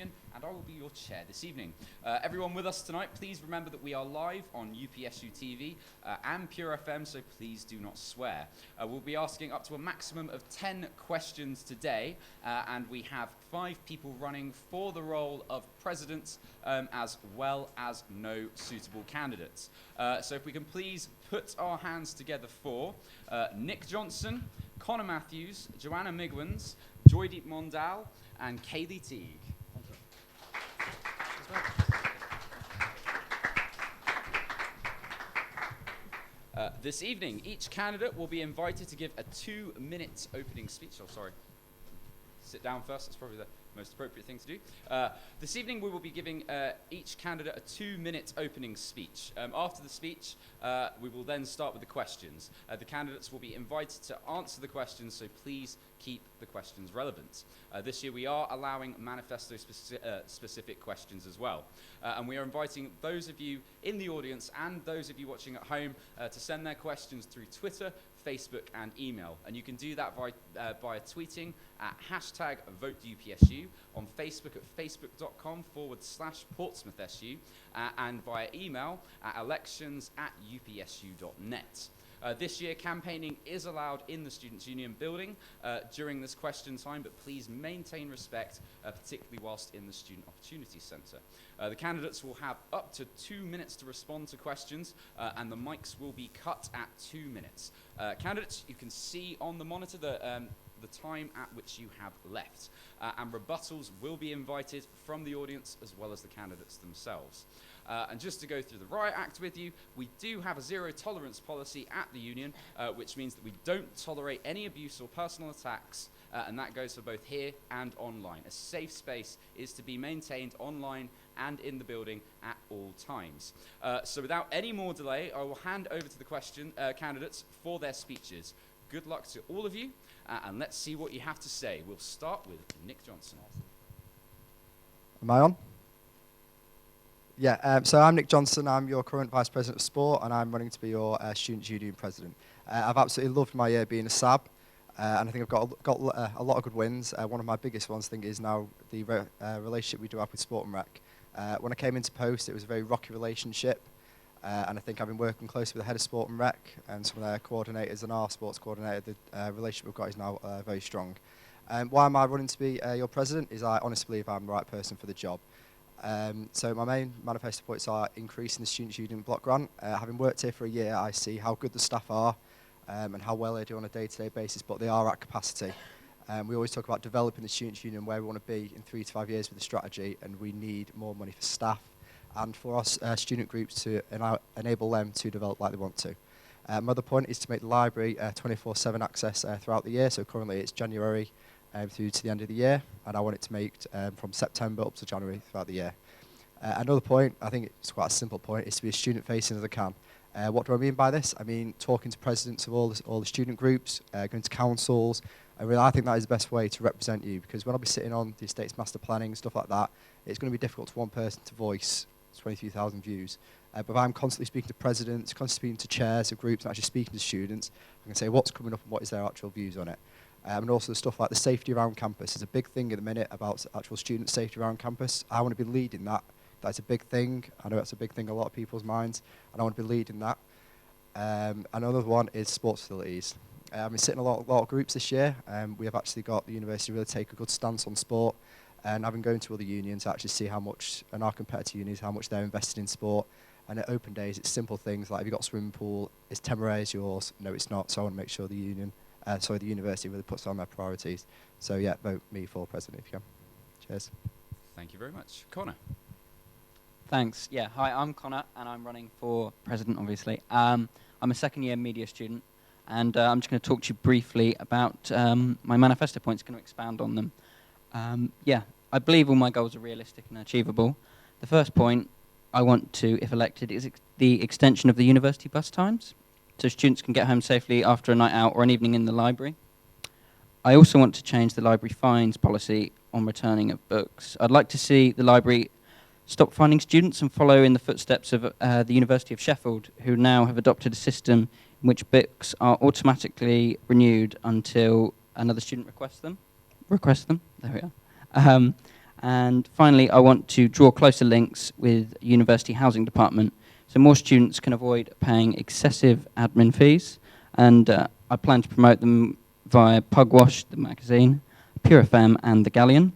Union, and I will be your chair this evening. Everyone with us tonight, please remember that we are live on UPSU TV and Pure FM, so please do not swear. We'll be asking up to a maximum of 10 questions today, and we have 5 people running for the role of president, as well as no suitable candidates. So if we can please put our hands together for Nick Johnson, Connor Matthews, Joanna Migwins, Joydeep Mondal, and Kaylee Teague. This evening, each candidate will be invited to give a 2-minute opening speech. Oh, sorry. Sit down first. That's probably the most appropriate thing to do. This evening, we will be giving each candidate a 2-minute opening speech. After the speech, we will then start with the questions. The candidates will be invited to answer the questions, so please keep the questions relevant. This year, we are allowing manifesto-specific questions as well. And we are inviting those of you in the audience and those of you watching at home to send their questions through Twitter, Facebook and email. And you can do that by tweeting at #VoteUPSU, on Facebook at facebook.com/PortsmouthSU, and via email at elections@upsu.net. This year, campaigning is allowed in the Students' Union building during this question time, but please maintain respect, particularly whilst in the Student Opportunity Centre. The candidates will have up to 2 minutes to respond to questions, and the mics will be cut at 2 minutes. Candidates, you can see on the monitor the time at which you have left, and rebuttals will be invited from the audience as well as the candidates themselves. And just to go through the Riot Act with you, we do have a zero tolerance policy at the Union, which means that we don't tolerate any abuse or personal attacks, and that goes for both here and online. A safe space is to be maintained online and in the building at all times. So without any more delay, I will hand over to the candidates for their speeches. Good luck to all of you, and let's see what you have to say. We'll start with Nick Johnson. Am I on? Yeah, so I'm Nick Johnson. I'm your current Vice President of Sport, and I'm running to be your Students' Union President. I've absolutely loved my year being a SAB, and I think I've got a lot of good wins. One of my biggest ones, I think, is now the relationship we do have with Sport and Rec. When I came into post, it was a very rocky relationship, and I think I've been working closely with the head of Sport and Rec and some of their coordinators and our sports coordinator. The relationship we've got is now very strong. Why am I running to be your president? Is I honestly believe I'm the right person for the job. So my main manifesto points are increasing the Students' Union block grant. Having worked here for a year, I see how good the staff are and how well they do on a day-to-day basis, but they are at capacity. We always talk about developing the Students' Union where we want to be in 3 to 5 years with the strategy, and we need more money for staff and for our student groups to enable them to develop like they want to. My other point is to make the library 24/7 access throughout the year. So currently it's January through to the end of the year, and I want it to make from September up to January throughout the year. Another point, I think it's quite a simple point, is to be as student-facing as I can. What do I mean by this? I mean talking to presidents of all the student groups, going to councils. I think that is the best way to represent you, because when I'll be sitting on the estate's master planning, stuff like that, it's going to be difficult for one person to voice 23,000 views. But if I'm constantly speaking to presidents, constantly speaking to chairs of groups, and actually speaking to students, I can say what's coming up and what is their actual views on it. And also the stuff like the safety around campus is a big thing at the minute about actual student safety around campus. I want to be leading that. That's a big thing. I know that's a big thing in a lot of people's minds, and I want to be leading that. Another one is sports facilities. I've been sitting in a lot of groups this year. We have actually got the university really take a good stance on sport, and I've been going to other unions to actually see how much, and our competitor unions, how much they're invested in sport. And at open days, it's simple things like, have you got a swimming pool? Is Temerae yours? No, it's not. So I want to make sure the university really puts on their priorities. So yeah, vote me for president if you can. Cheers. Thank you very much. Connor. Thanks. Yeah, hi, I'm Connor, and I'm running for president, obviously. I'm a second-year media student, and I'm just going to talk to you briefly about my manifesto points, going to expound on them. Yeah, I believe all my goals are realistic and achievable. The first point I want to, if elected, is the extension of the university bus times, so students can get home safely after a night out or an evening in the library. I also want to change the library fines policy on returning of books. I'd like to see the library stop fining students and follow in the footsteps of the University of Sheffield, who now have adopted a system in which books are automatically renewed until another student requests them. There we are. And finally, I want to draw closer links with University Housing Department so more students can avoid paying excessive admin fees. And I plan to promote them via Pugwash, the magazine, Pure FM and The Galleon.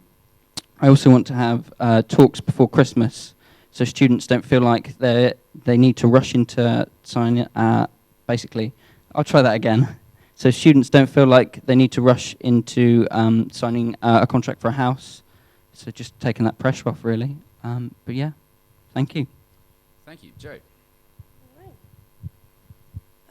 I also want to have talks before Christmas so students don't feel like they need to rush into signing. Basically, I'll try that again. So students don't feel like they need to rush into signing a contract for a house. So just taking that pressure off, really. But yeah, thank you. Thank you. Joe.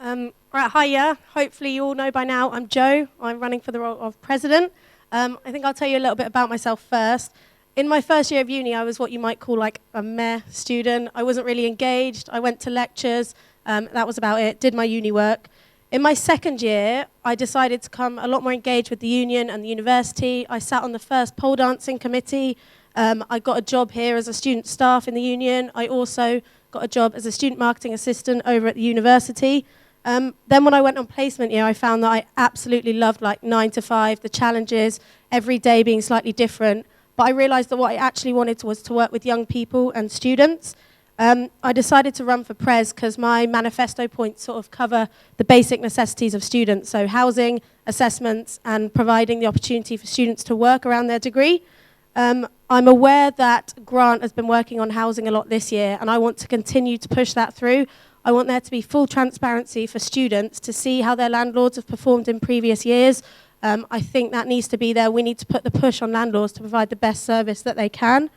Right, hiya. Hopefully you all know by now I'm Joe. I'm running for the role of president. I think I'll tell you a little bit about myself first. In my first year of uni, I was what you might call like a meh student. I wasn't really engaged. I went to lectures. That was about it. Did my uni work. In my second year, I decided to become a lot more engaged with the union and the university. I sat on the first pole dancing committee. I got a job here as a student staff in the union. I also got a job as a student marketing assistant over at the university. Then when I went on placement year, I found that I absolutely loved like 9 to 5, the challenges, every day being slightly different. But I realised that what I actually wanted was to work with young people and students. I decided to run for Pres because my manifesto points sort of cover the basic necessities of students, so housing, assessments, and providing the opportunity for students to work around their degree. I'm aware that Grant has been working on housing a lot this year, and I want to continue to push that through. I want there to be full transparency for students to see how their landlords have performed in previous years. I think that needs to be there. We need to put the push on landlords to provide the best service that they can.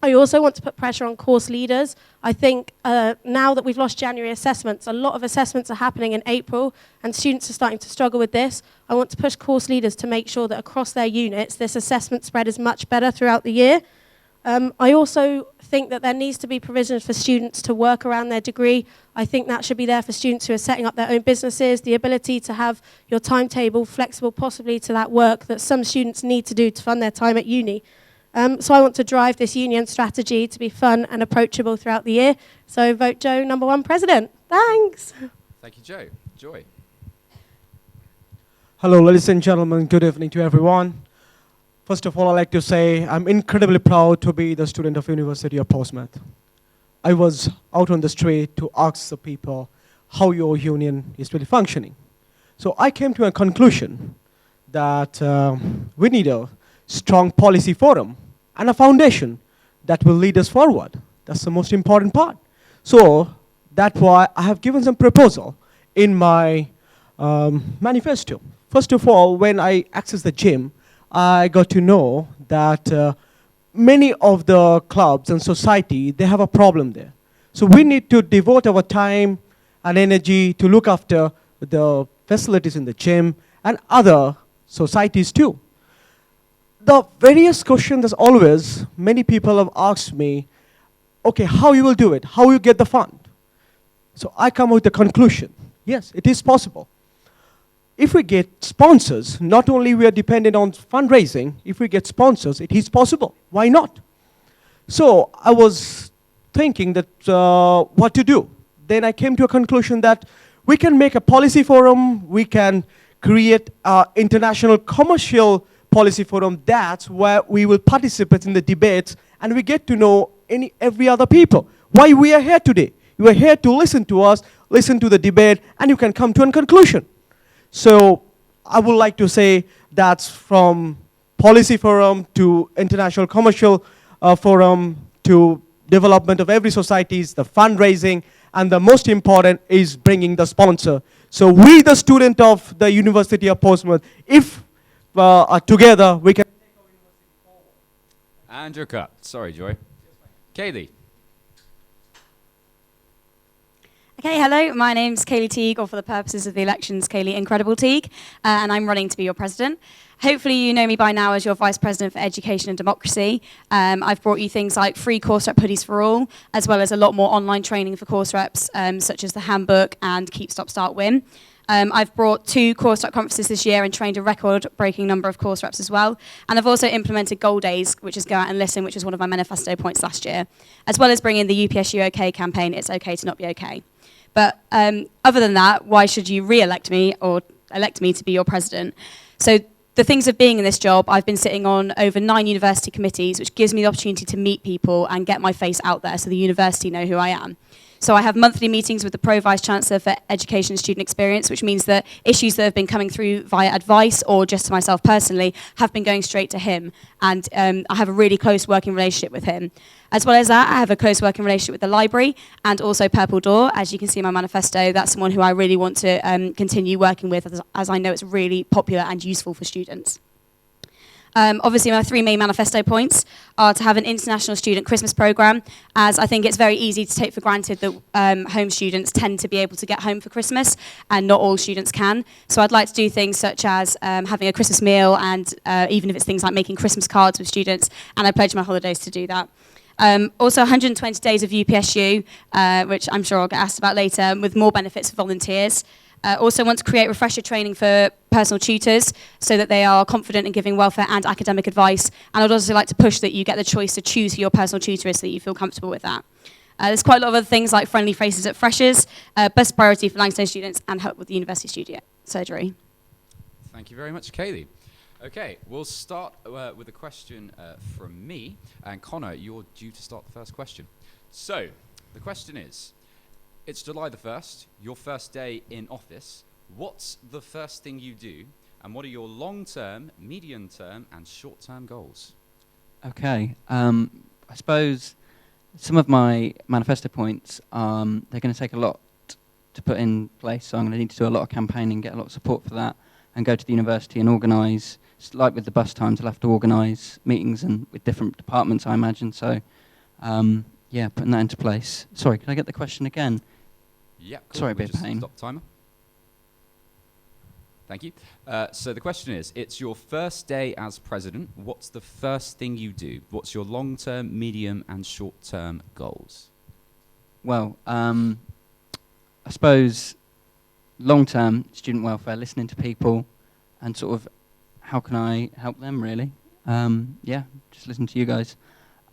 I also want to put pressure on course leaders. I think now that we've lost January assessments, a lot of assessments are happening in April, and students are starting to struggle with this. I want to push course leaders to make sure that across their units, this assessment spread is much better throughout the year. I also think that there needs to be provisions for students to work around their degree. I think that should be there for students who are setting up their own businesses, the ability to have your timetable flexible possibly to that work that some students need to do to fund their time at uni. So I want to drive this union strategy to be fun and approachable throughout the year. So vote Joe, number 1 president. Thanks. Thank you, Joe. Joy. Hello, ladies and gentlemen. Good evening to everyone. First of all, I'd like to say I'm incredibly proud to be the student of University of Portsmouth. I was out on the street to ask the people how your union is really functioning. So I came to a conclusion that we need a strong policy forum and a foundation that will lead us forward. That's the most important part. So that's why I have given some proposal in my manifesto. First of all, when I accessed the gym, I got to know that many of the clubs and society, they have a problem there. So we need to devote our time and energy to look after the facilities in the gym and other societies too. The various questions, as always, many people have asked me, okay, how you will do it? How you get the fund? So I come with the conclusion, yes, it is possible. If we get sponsors, not only we are dependent on fundraising, if we get sponsors, it is possible. Why not? So I was thinking that what to do. Then I came to a conclusion that we can make a policy forum, we can create an international commercial policy forum. That's where we will participate in the debates and we get to know every other people. Why we are here today. You are here to listen to us, listen to the debate, and you can come to a conclusion. So I would like to say that's from policy forum to international commercial forum to development of every societies, the fundraising, and the most important is bringing the sponsor. So we, the student of the University of Portsmouth, if are together, we can take our university forward. And your cut. Sorry, Joy. Kaylee. Okay, hello, my name's Kaylee Teague, or for the purposes of the elections, Kaylee Incredible Teague, and I'm running to be your president. Hopefully you know me by now as your Vice President for Education and Democracy. I've brought you things like free course rep hoodies for all, as well as a lot more online training for course reps, such as the handbook and Keep, Stop, Start, Win. I've brought 2 course rep conferences this year and trained a record-breaking number of course reps as well. And I've also implemented Goal Days, which is Go Out and Listen, which was one of my manifesto points last year, as well as bringing the UPSU OK campaign, It's OK to Not Be OK. But other than that, why should you re-elect me or elect me to be your president? So the things of being in this job, I've been sitting on over 9 university committees, which gives me the opportunity to meet people and get my face out there so the university know who I am. So I have monthly meetings with the Pro-Vice-Chancellor for Education and Student Experience, which means that issues that have been coming through via advice or just to myself personally have been going straight to him. And I have a really close working relationship with him. As well as that, I have a close working relationship with the library and also Purple Door. As you can see in my manifesto, that's someone who I really want to continue working with, as I know it's really popular and useful for students. Obviously, my 3 main manifesto points are to have an international student Christmas programme, as I think it's very easy to take for granted that home students tend to be able to get home for Christmas, and not all students can. So I'd like to do things such as having a Christmas meal, and even if it's things like making Christmas cards with students, and I pledge my holidays to do that. Also 120 days of UPSU, which I'm sure I'll get asked about later, with more benefits for volunteers. Also want to create refresher training for personal tutors so that they are confident in giving welfare and academic advice. And I'd also like to push that you get the choice to choose who your personal tutor is so that you feel comfortable with that. There's quite a lot of other things like friendly faces at freshers, best priority for Langstone students, and help with the university studio surgery. Thank you very much, Kaylee. Okay, we'll start with a question from me. And Connor, you're due to start the first question. So, the question is, it's July the 1st, your first day in office. What's the first thing you do, and what are your long-term, medium-term, and short-term goals? Okay, I suppose some of my manifesto points, they're going to take a lot to put in place, so I'm going to need to do a lot of campaigning, get a lot of support for that, and go to the university and organise, like with the bus times, I'll have to organise meetings and with different departments, I imagine, so yeah, putting that into place. Sorry, can I get the question again? Yeah, cool. Sorry, a bit of pain. Stop timer. Thank you. So the question is, it's your first day as president. What's the first thing you do? What's your long-term, medium, and short-term goals? Well, I suppose long-term, student welfare, listening to people, and sort of how can I help them, really? Yeah, just listen to you guys.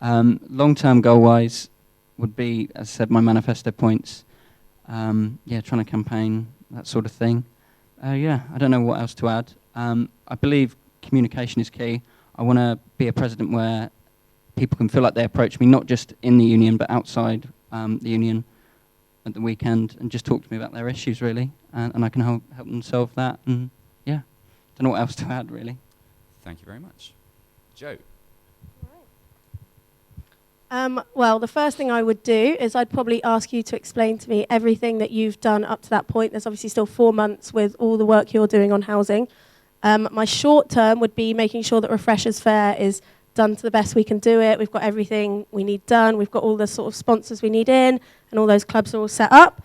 Long-term goal-wise would be, as I said, my manifesto points. Yeah, trying to campaign, that sort of thing. Yeah, I don't know what else to add. I believe communication is key. I want to be a president where people can feel like they approach me, not just in the union, but outside the union at the weekend, and just talk to me about their issues, really. And I can help them solve that. And yeah, don't know what else to add, really. Thank you very much. Joe. Well, the first thing I would do is I'd probably ask you to explain to me everything that you've done up to that point. There's obviously still 4 months with all the work you're doing on housing. My short term would be making sure that Refreshers Fair is done to the best we can do it. We've got everything we need done. We've got all the sort of sponsors we need in, and all those clubs are all set up.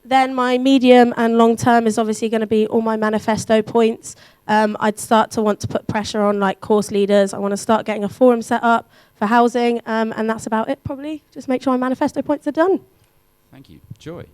Then my medium and long term is obviously going to be all my manifesto points. I'd start to want to put pressure on like course leaders. I want to start getting a forum set up for housing, and that's about it probably. Just make sure my manifesto points are done. Thank you. Joy.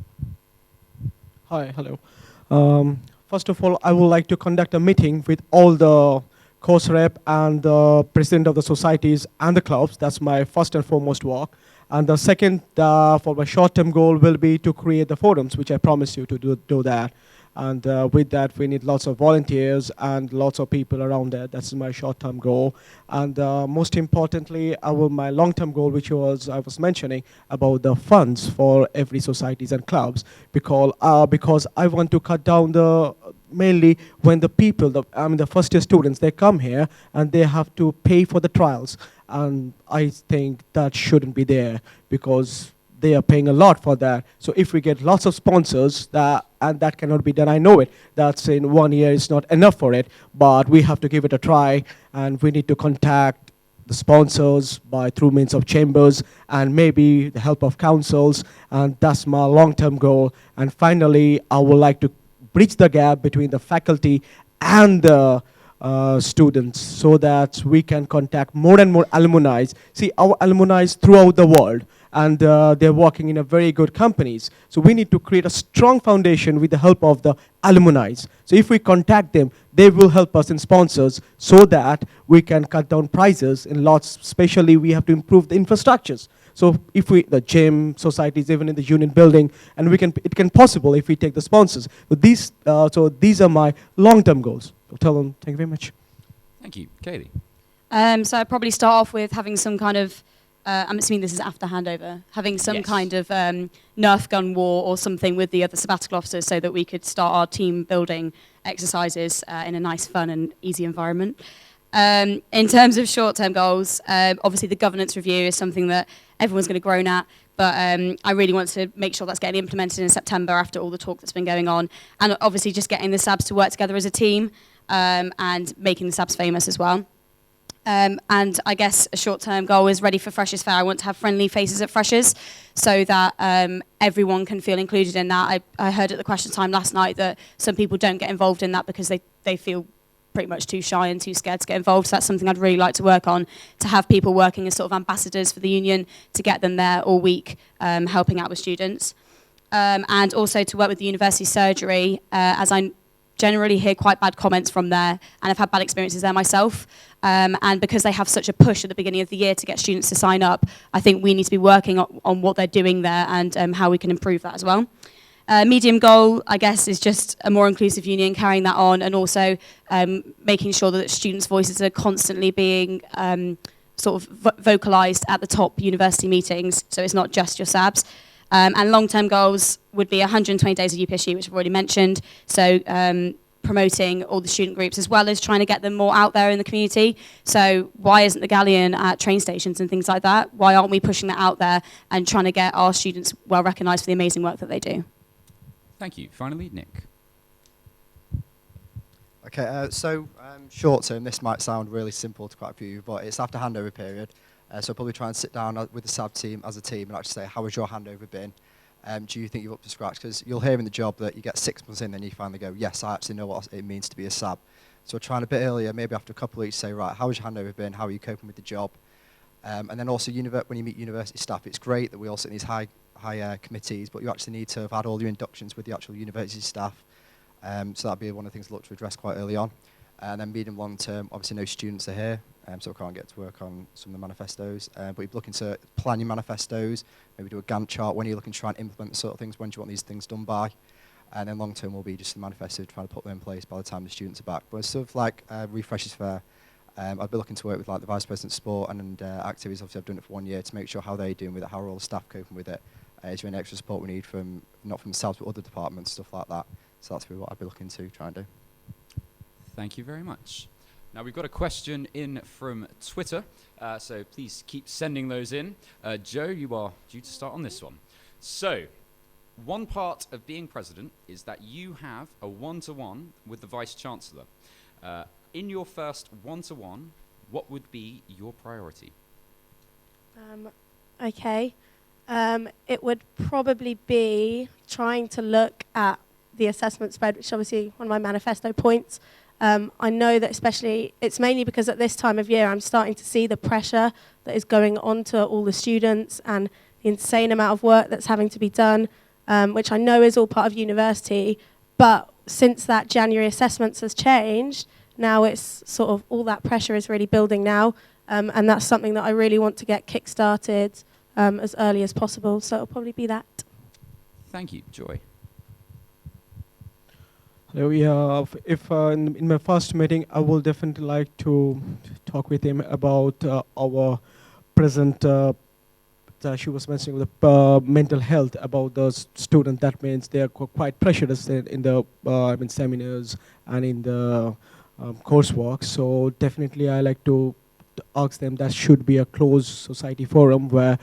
Hi, hello. First of all, I would like to conduct a meeting with all the course rep and the president of the societies and the clubs. That's my first and foremost work. And the second, for my short-term goal, will be to create the forums, which I promise you to do that. And with that, we need lots of volunteers and lots of people around there. That's my short-term goal. And most importantly, my long-term goal, which I was mentioning about the funds for every societies and clubs, because I want to cut down mainly when the people, the first-year students, they come here and they have to pay for the trials. And I think that shouldn't be there because they are paying a lot for that. So if we get lots of sponsors, and that cannot be done, I know it, that's in 1 year is not enough for it, but we have to give it a try, and we need to contact the sponsors through means of chambers and maybe the help of councils, and that's my long-term goal. And finally, I would like to bridge the gap between the faculty and the students so that we can contact more and more alumni. See, our alumni throughout the world, and they're working in very good companies. So we need to create a strong foundation with the help of the alumni. So if we contact them, they will help us in sponsors so that we can cut down prices in lots. Especially we have to improve the infrastructures. So if the gym, societies, even in the union building, and it can possible if we take the sponsors. So these are my long-term goals. I'll tell them thank you very much. Thank you. Kaylee. So I'd probably start off with having some kind of, I'm assuming this is after handover, having some Yes. kind of Nerf gun war or something with the other sabbatical officers so that we could start our team building exercises in a nice, fun and easy environment. In terms of short-term goals, obviously the governance review is something that everyone's going to groan at, but I really want to make sure that's getting implemented in September after all the talk that's been going on, and obviously just getting the SABs to work together as a team and making the SABs famous as well. And I guess a short-term goal is ready for Freshers Fair. I want to have friendly faces at Freshers so that everyone can feel included in that. I heard at the question time last night that some people don't get involved in that because they feel pretty much too shy and too scared to get involved. So that's something I'd really like to work on, to have people working as sort of ambassadors for the union, to get them there all week helping out with students. And also to work with the university surgery, as I generally hear quite bad comments from there, and I've had bad experiences there myself. And because they have such a push at the beginning of the year to get students to sign up, I think we need to be working on what they're doing there and how we can improve that as well. Medium goal, I guess, is just a more inclusive union, carrying that on, and also making sure that students' voices are constantly being sort of vocalised at the top university meetings, so it's not just your SABs. And long-term goals would be 120 days of UPSU, which I've already mentioned, so promoting all the student groups as well as trying to get them more out there in the community. So why isn't the Galleon at train stations and things like that? Why aren't we pushing that out there and trying to get our students well recognised for the amazing work that they do? Thank you. Finally, Nick. Okay, short term, this might sound really simple to quite a few of you, but it's after handover period. So probably try and sit down with the SAB team as a team and actually say, how has your handover been? Do you think you're up to scratch? Because you'll hear in the job that you get 6 months in, then you finally go, yes, I actually know what it means to be a SAB. So trying a bit earlier, maybe after a couple of weeks, say, right, how has your handover been? How are you coping with the job? And then also, when you meet university staff, it's great that we all sit in these high committees, but you actually need to have had all your inductions with the actual university staff. So that'd be one of the things to look to address quite early on. And then medium long term, obviously no students are here, so we can't get to work on some of the manifestos. But you're looking to plan your manifestos, maybe do a Gantt chart. When you're looking to try and implement the sort of things, when do you want these things done by? And then long term will be just the manifesto, trying to put them in place by the time the students are back. But it's sort of like Refreshers Fair. I'd be looking to work with like the Vice President of Sport and activities. Obviously I've done it for 1 year to make sure how they're doing with it, how are all the staff coping with it. Is there any extra support we need from, not from themselves, but other departments, stuff like that. So that's really what I'd be looking to try and do. Thank you very much. Now we've got a question in from Twitter, so please keep sending those in. Joe, you are due to start on this one. So, one part of being president is that you have a one-to-one with the Vice-Chancellor. In your first one-to-one, what would be your priority? Okay. It would probably be trying to look at the assessment spread, which is obviously one of my manifesto points. I know that especially, it's mainly because at this time of year I'm starting to see the pressure that is going on to all the students and the insane amount of work that's having to be done, which I know is all part of university, but since that January assessments has changed, now it's sort of all that pressure is really building now, and that's something that I really want to get kick-started as early as possible, so it'll probably be that. Thank you, Joy. Hello, yeah, if in my first meeting, I will definitely like to talk with him about our present, she was mentioning the mental health about the student. That means they are quite pressured in the seminars and in the coursework. So definitely I like to ask them that should be a closed society forum where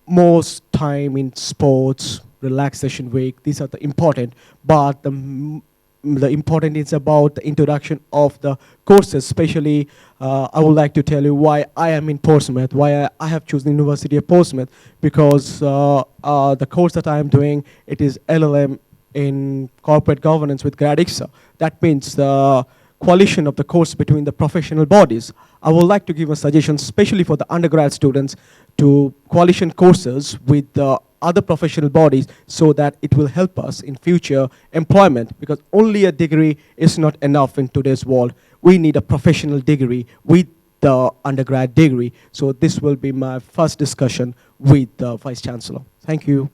most time in sports, relaxation week, these are the important, but the important is about the introduction of the courses. Especially, I would like to tell you why I am in Portsmouth, why I have chosen University of Portsmouth, because the course that I am doing, it is LLM in corporate governance with Gradixa. That means the coalition of the course between the professional bodies. I would like to give a suggestion, especially for the undergrad students, to coalition courses with the other professional bodies so that it will help us in future employment, because only a degree is not enough in today's world. We need a professional degree with the undergrad degree. So this will be my first discussion with the Vice Chancellor. Thank you.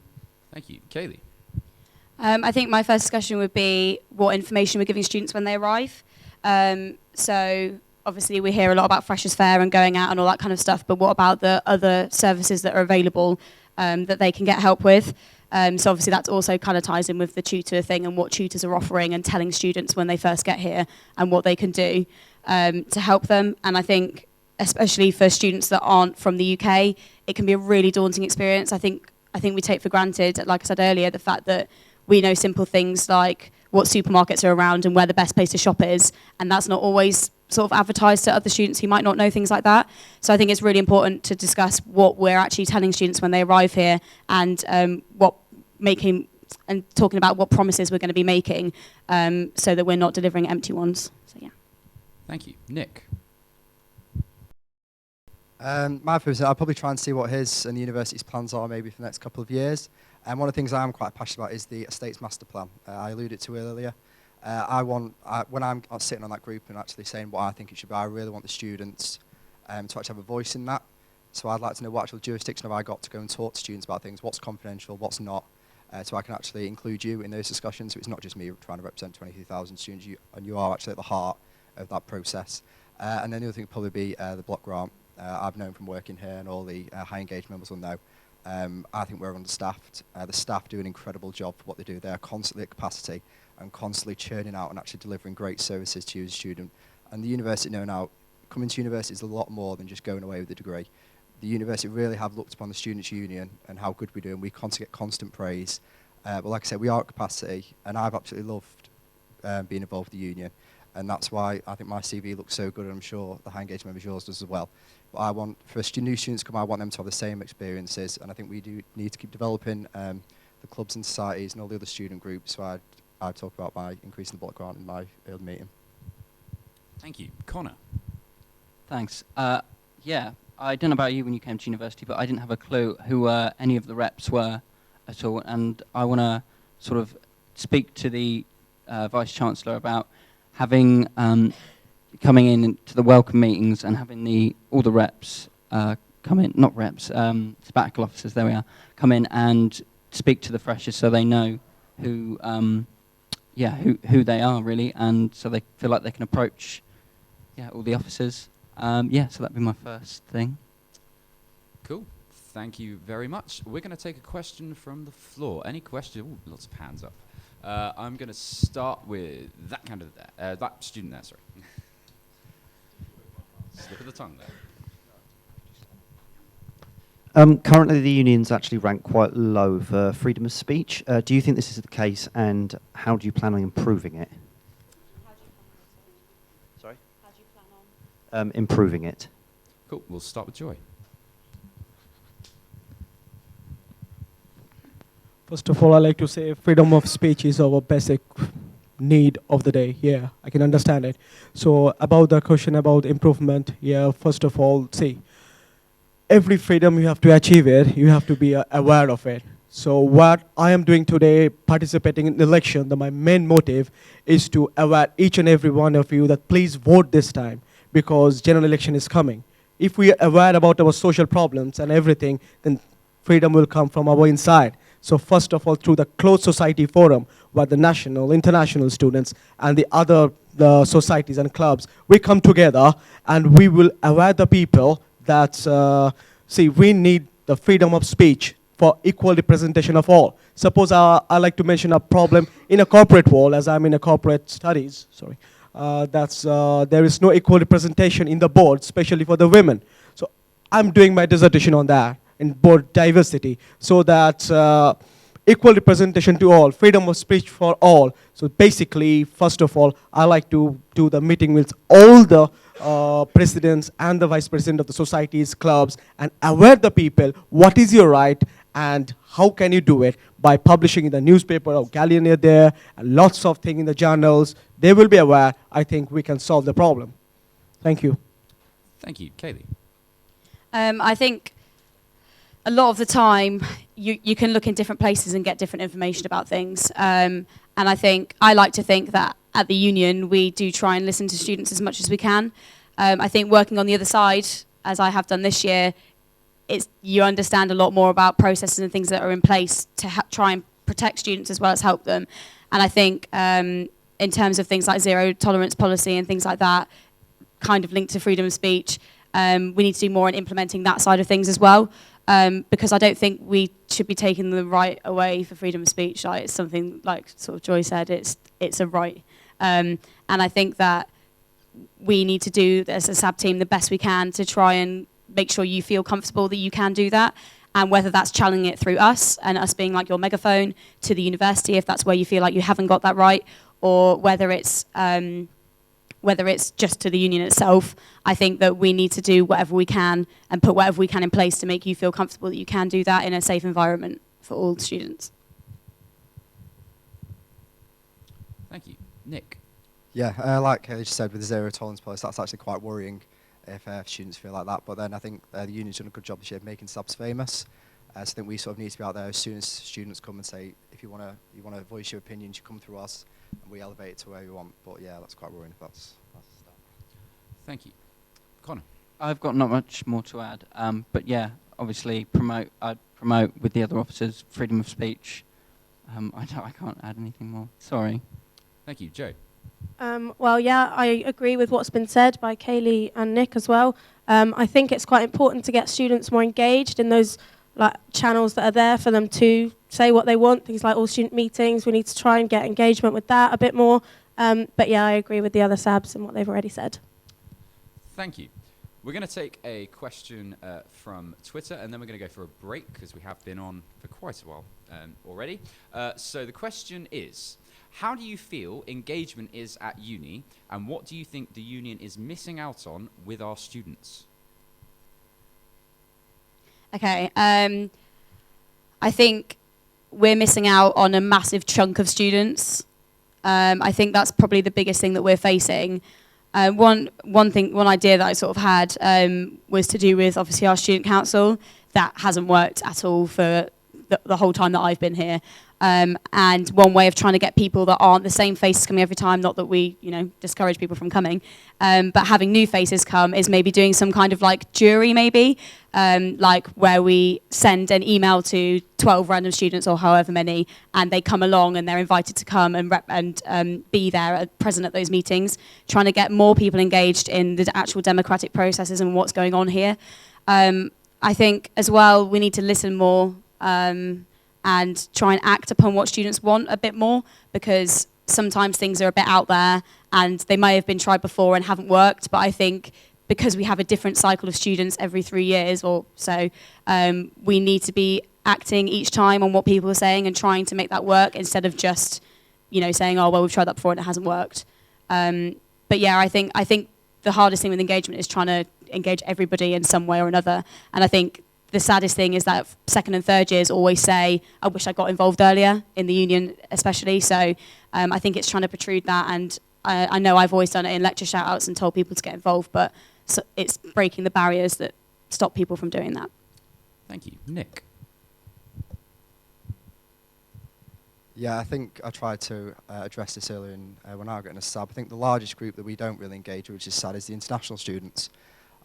Thank you. Kaylee. I think my first discussion would be what information we're giving students when they arrive. So obviously we hear a lot about Freshers' Fair and going out and all that kind of stuff, but what about the other services that are available that they can get help with? So obviously that also kind of ties in with the tutor thing and what tutors are offering and telling students when they first get here and what they can do to help them. And I think especially for students that aren't from the UK, it can be a really daunting experience. I think we take for granted, like I said earlier, the fact that we know simple things like what supermarkets are around and where the best place to shop is, and that's not always sort of advertised to other students who might not know things like that. So I think it's really important to discuss what we're actually telling students when they arrive here and talking about what promises we're going to be making so that we're not delivering empty ones. So yeah. Thank you. Nick? My person, I'll probably try and see what his and the university's plans are maybe for the next couple of years. And one of the things I'm quite passionate about is the estates master plan. I alluded to earlier. When I'm sitting on that group and actually saying what I think it should be, I really want the students to actually have a voice in that. So I'd like to know what actual jurisdiction have I got to go and talk to students about things, what's confidential, what's not, so I can actually include you in those discussions. So it's not just me trying to represent 23,000 students, and you are actually at the heart of that process. And then the other thing would probably be the block grant. I've known from working here, and all the high engagement members will know, I think we're understaffed. The staff do an incredible job for what they do. They're constantly at capacity and constantly churning out and actually delivering great services to you as a student. And the university know now, coming to university is a lot more than just going away with a degree. The university really have looked upon the Students' Union and how good we do, and we constantly get constant praise. But like I said, we are at capacity, and I've absolutely loved being involved with the union. And that's why I think my CV looks so good, and I'm sure the high engagement members yours does as well. But I want, for new students to come, I want them to have the same experiences, and I think we do need to keep developing the clubs and societies and all the other student groups. So I'd talk about by increasing the block grant in my early meeting. Thank you. Connor? Thanks. Yeah, I don't know about you when you came to university, but I didn't have a clue who any of the reps were at all, and I want to sort of speak to the Vice-Chancellor about having coming in to the welcome meetings and having all the reps come in, not reps, sabbatical officers, there we are, come in and speak to the freshers so they know who they are really, and so they feel like they can approach all the officers. So that'd be my first thing. Cool. Thank you very much. We're going to take a question from the floor. Any question? Ooh, lots of hands up. I'm going to start with that candidate there, that student there, sorry. Slip of the tongue there. Currently, the unions actually rank quite low for freedom of speech. Do you think this is the case, and how do you plan on improving it? Sorry? How do you plan on? Improving it. Cool. We'll start with Joy. First of all, I like to say freedom of speech is our basic need of the day. Yeah, I can understand it. So about the question about improvement, first of all, see, every freedom you have to achieve it, you have to be aware of it. So what I am doing today, participating in the election, my main motive is to aware each and every one of you that please vote this time, because general election is coming. If we are aware about our social problems and everything, then freedom will come from our inside. So first of all, through the closed society forum, where the national, international students and the other societies and clubs, we come together and we will aware the people that, we need the freedom of speech for equal representation of all. Suppose I like to mention a problem in a corporate world, as I'm in a corporate studies, there is no equal representation in the board, especially for the women. So I'm doing my dissertation on that, in board diversity, so that equal representation to all, freedom of speech for all. So basically, first of all, I like to do the meeting with all the presidents and the vice president of the societies, clubs, and aware the people what is your right and how can you do it by publishing in the newspaper or galleon there, and lots of things in the journals. They will be aware. I think we can solve the problem. Thank you. Thank you. Kaylee? I think a lot of the time, you can look in different places and get different information about things. And I like to think that at the union, we do try and listen to students as much as we can. I think working on the other side, as I have done this year, you understand a lot more about processes and things that are in place to try and protect students as well as help them. And I think in terms of things like zero tolerance policy and things like that, kind of linked to freedom of speech. We need to do more in implementing that side of things as well, because I don't think we should be taking the right away for freedom of speech. Like, it's something like sort of Joy said, it's a right. And I think that we need to do, as a SAB team, the best we can to try and make sure you feel comfortable that you can do that. And whether that's channeling it through us and us being like your megaphone to the university, if that's where you feel like you haven't got that right, or whether it's just to the union itself, I think that we need to do whatever we can and put whatever we can in place to make you feel comfortable that you can do that in a safe environment for all students. Thank you. Nick? Yeah, like Kelly just said, with the zero tolerance policy, that's actually quite worrying if students feel like that. But then I think the union's done a good job this year of making SABs famous. So I think we sort of need to be out there as soon as students come and say, if you want to voice your opinions, you come through us, and we elevate it to where we want. But yeah, that's quite worrying if that's the start. Thank you. Connor? I've got not much more to add, but yeah, obviously I'd promote with the other officers freedom of speech. I can't add anything more. Sorry. Thank you. Joe? Well, yeah, I agree with what's been said by Kaylee and Nick as well. I think it's quite important to get students more engaged in those channels that are there for them to say what they want, things like all student meetings. We need to try and get engagement with that a bit more. But yeah, I agree with the other SABs and what they've already said. Thank you. We're going to take a question from Twitter, and then we're going to go for a break because we have been on for quite a while already. So the question is, how do you feel engagement is at uni, and what do you think the union is missing out on with our students? Okay, I think we're missing out on a massive chunk of students. I think that's probably the biggest thing that we're facing. One idea that I sort of had was to do with obviously our student council. That hasn't worked at all for the whole time that I've been here. And one way of trying to get people that aren't the same faces coming every time, not that we, discourage people from coming, but having new faces come is maybe doing some kind of like jury maybe, like where we send an email to 12 random students or however many, and they come along and they're invited to come and be there, present at those meetings, trying to get more people engaged in the actual democratic processes and what's going on here. I think as well we need to listen more and try and act upon what students want a bit more, because sometimes things are a bit out there and they may have been tried before and haven't worked, but I think because we have a different cycle of students every 3 years or so, we need to be acting each time on what people are saying and trying to make that work instead of just, saying, oh, well, we've tried that before and it hasn't worked. But yeah, I think the hardest thing with engagement is trying to engage everybody in some way or another. And I think the saddest thing is that second and third years always say, I wish I got involved earlier, in the union especially. So I think it's trying to protrude that. And I know I've always done it in lecture shout-outs and told people to get involved, but it's breaking the barriers that stop people from doing that. Thank you. Nick? Yeah, I think I tried to address this earlier when I got in a SAB. I think the largest group that we don't really engage with, which is sad, is the international students.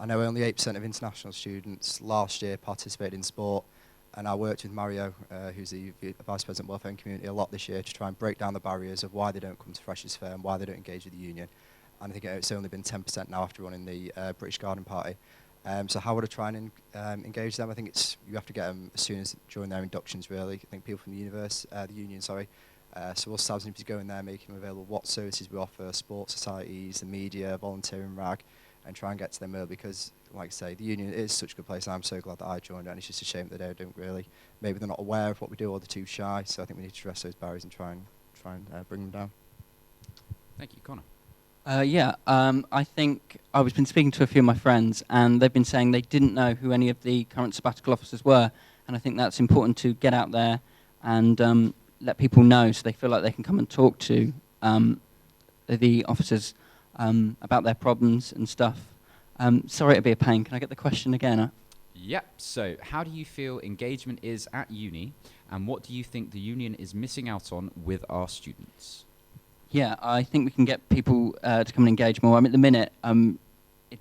I know only 8% of international students last year participated in sport, and I worked with Mario, who's the Vice President of Welfare and Community, a lot this year to try and break down the barriers of why they don't come to Freshers' Fair and why they don't engage with the union. And I think it's only been 10% now after running the British Garden Party. So how would I try and engage them? I think you have to get them as soon as during their inductions, really. I think people from the union. So all SABs need to go in there, making them available what services we offer, sports societies, the media, volunteering, RAG, and try and get to them early, because, like I say, the union is such a good place, and I'm so glad that I joined it, and it's just a shame that they don't really, maybe they're not aware of what we do, or they're too shy. So I think we need to address those barriers and try and bring them down. Thank you. Connor? I think I've been speaking to a few of my friends, and they've been saying they didn't know who any of the current sabbatical officers were, and I think that's important to get out there and let people know so they feel like they can come and talk to the officers about their problems and stuff. Sorry to be a pain. Can I get the question again? Yep. So how do you feel engagement is at uni, and what do you think the union is missing out on with our students? Yeah, I think we can get people to come and engage more. At the minute,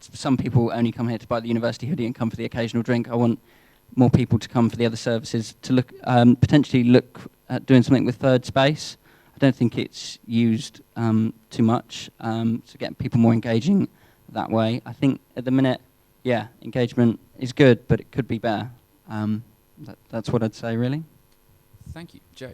some people only come here to buy the university hoodie and come for the occasional drink. I want more people to come for the other services, to potentially look at doing something with third space. I I don't think it's used too much to get people more engaging that way. I think at the minute, yeah, engagement is good, but it could be better. That's what I'd say, really. Thank you. Joe?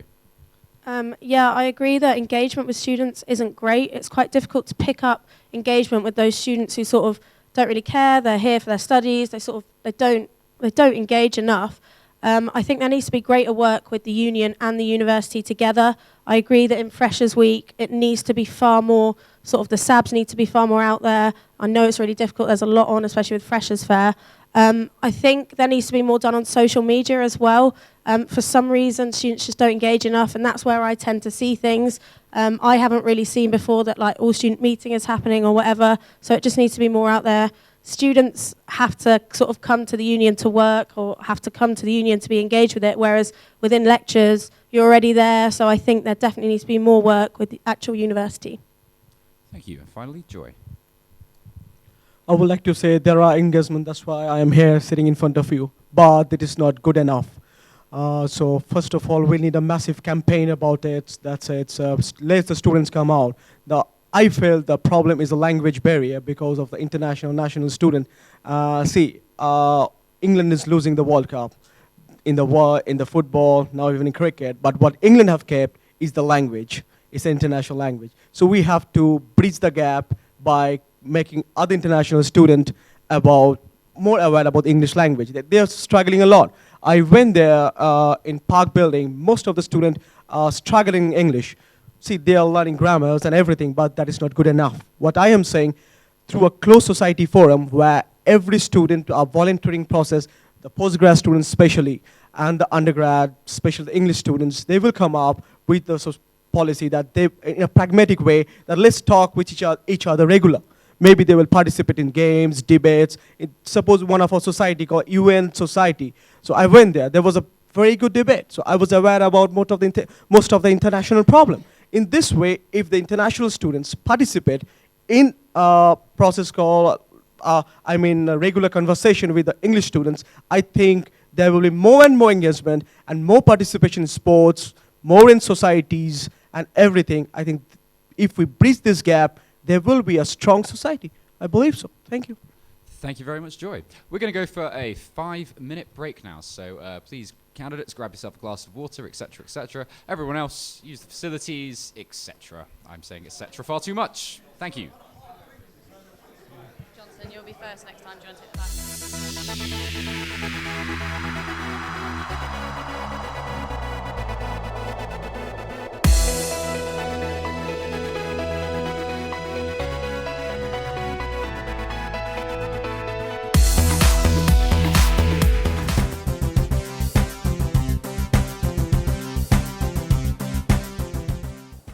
Yeah, I agree that engagement with students isn't great. It's quite difficult to pick up engagement with those students who sort of don't really care. They're here for their studies. They don't engage enough. I think there needs to be greater work with the union and the university together. I agree that in Freshers Week, it needs to be far more, sort of the SABs need to be far more out there. I know it's really difficult. There's a lot on, especially with Freshers Fair. I think there needs to be more done on social media as well. For some reason, students just don't engage enough, and that's where I tend to see things. I haven't really seen before that like all student meeting is happening or whatever, so it just needs to be more out there. Students have to sort of come to the union to work or have to come to the union to be engaged with it, whereas within lectures, you're already there, so I think there definitely needs to be more work with the actual university. Thank you. And finally, Joy. I would like to say there are engagement, that's why I am here sitting in front of you, but it is not good enough. So first of all, we need a massive campaign about it. That's it. Let the students come out. I feel the problem is a language barrier because of the international national student. England is losing the World Cup in the football, now even in cricket. But what England have kept is the language. It's an international language. So we have to bridge the gap by making other international students more aware about the English language. They are struggling a lot. I went there in Park Building. Most of the students are struggling in English. See, they are learning grammars and everything, but that is not good enough. What I am saying, through a closed society forum where every student, a volunteering process, the postgrad students especially, and the undergrad, especially the English students, they will come up with the policy that they, in a pragmatic way, that let's talk with each other regular. Maybe they will participate in games, debates. Suppose one of our society called UN Society. So I went there. There was a very good debate. So I was aware about most of the international problem. In this way, if the international students participate in a process called, a regular conversation with the English students, I think there will be more and more engagement and more participation in sports, more in societies and everything. I think if we bridge this gap, there will be a strong society. I believe so. Thank you. Thank you very much, Joy. We're going to go for a 5-minute break now, so please, candidates, grab yourself a glass of water, etc., etc. Everyone else, use the facilities, etc. I'm saying etc. far too much. Thank you. Johnson, you'll be first next time. Do you want to take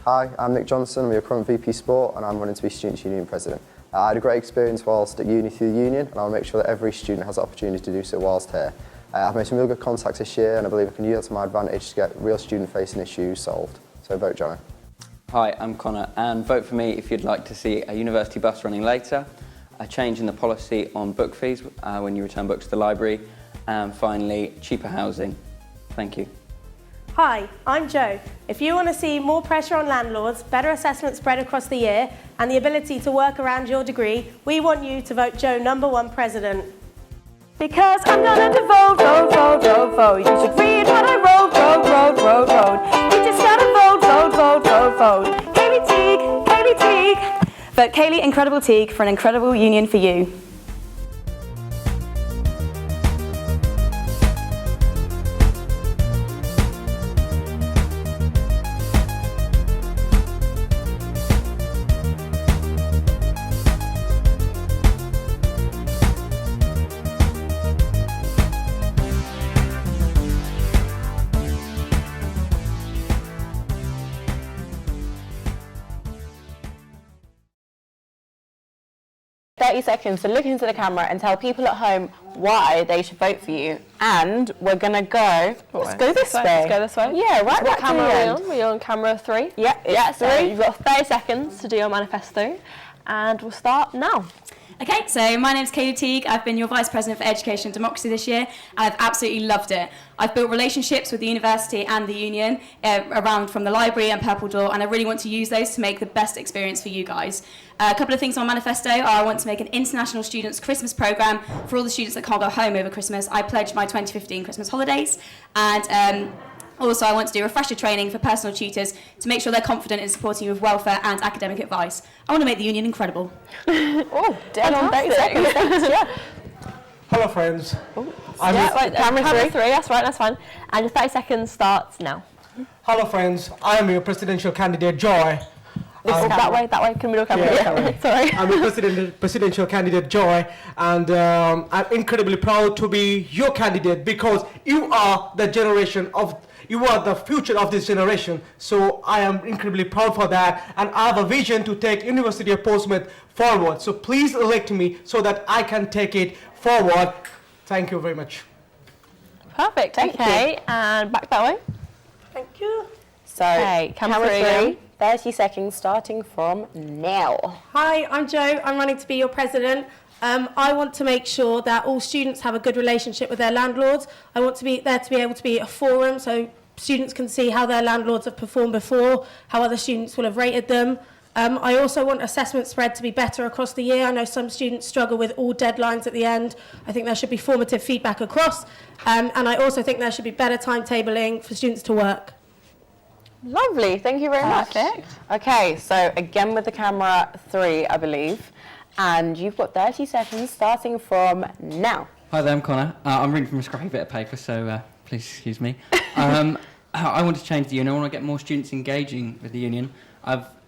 Hi, I'm Nick Johnson, I'm your current VP Sport and I'm running to be Students' Union President. I had a great experience whilst at uni through the union and I want to make sure that every student has the opportunity to do so whilst here. I've made some really good contacts this year and I believe I can use that to my advantage to get real student-facing issues solved. So vote Johnny. Hi, I'm Connor, and vote for me if you'd like to see a university bus running later, a change in the policy on book fees when you return books to the library, and finally, cheaper housing. Thank you. Hi, I'm Jo. If you want to see more pressure on landlords, better assessment spread across the year, and the ability to work around your degree, we want you to vote Jo #1 President. Because I'm gonna vote, vote, vote, vote, vote. You should read what I wrote, wrote. You just gotta vote, vote, vote, vote, vote. Kaylee Teague, Kaylee Teague. Vote Kaylee Incredible Teague for an incredible union for you. Seconds to look into the camera and tell people at home why they should vote for you. And we're gonna go. Let's go this way. Let's go this way. Yeah, right. What camera are we on? We're on camera 3. Yeah, So you've got 30 seconds to do your manifesto, and we'll start now. Okay, so my name's Kaylee Teague. I've been your Vice President for Education and Democracy this year, and I've absolutely loved it. I've built relationships with the university and the union around from the library and Purple Door, and I really want to use those to make the best experience for you guys. A couple of things on my manifesto are I want to make an international students' Christmas programme for all the students that can't go home over Christmas. I pledged my 2015 Christmas holidays, and also, I want to do refresher training for personal tutors to make sure they're confident in supporting you with welfare and academic advice. I want to make the union incredible. Oh, dead on 30 seconds. Thanks, yeah. Hello, friends. Camera three. That's right. That's fine. And your 30 seconds starts now. Hello, friends. I am your presidential candidate, Joy. That way. Can we do a camera? Yeah, sorry. I'm your presidential candidate, Joy, and I'm incredibly proud to be your candidate because you are you are the future of this generation. So I am incredibly proud for that, and I have a vision to take University of Portsmouth forward. So please elect me so that I can take it forward. Thank you very much. Perfect. Okay, and back that way. Thank you. So, camera three. 30 seconds starting from now. Hi, I'm Jo. I'm running to be your president. I want to make sure that all students have a good relationship with their landlords. I want to be there to be able to be a forum so students can see how their landlords have performed before, how other students will have rated them. I also want assessment spread to be better across the year. I know some students struggle with all deadlines at the end. I think there should be formative feedback across. And I also think there should be better timetabling for students to work. Lovely, thank you very much. Okay, so again with the camera three, I believe. And you've got 30 seconds starting from now. Hi there, I'm Connor. I'm reading from a scrappy bit of paper, so please excuse me. I want to change the union. I want to get more students engaging with the union.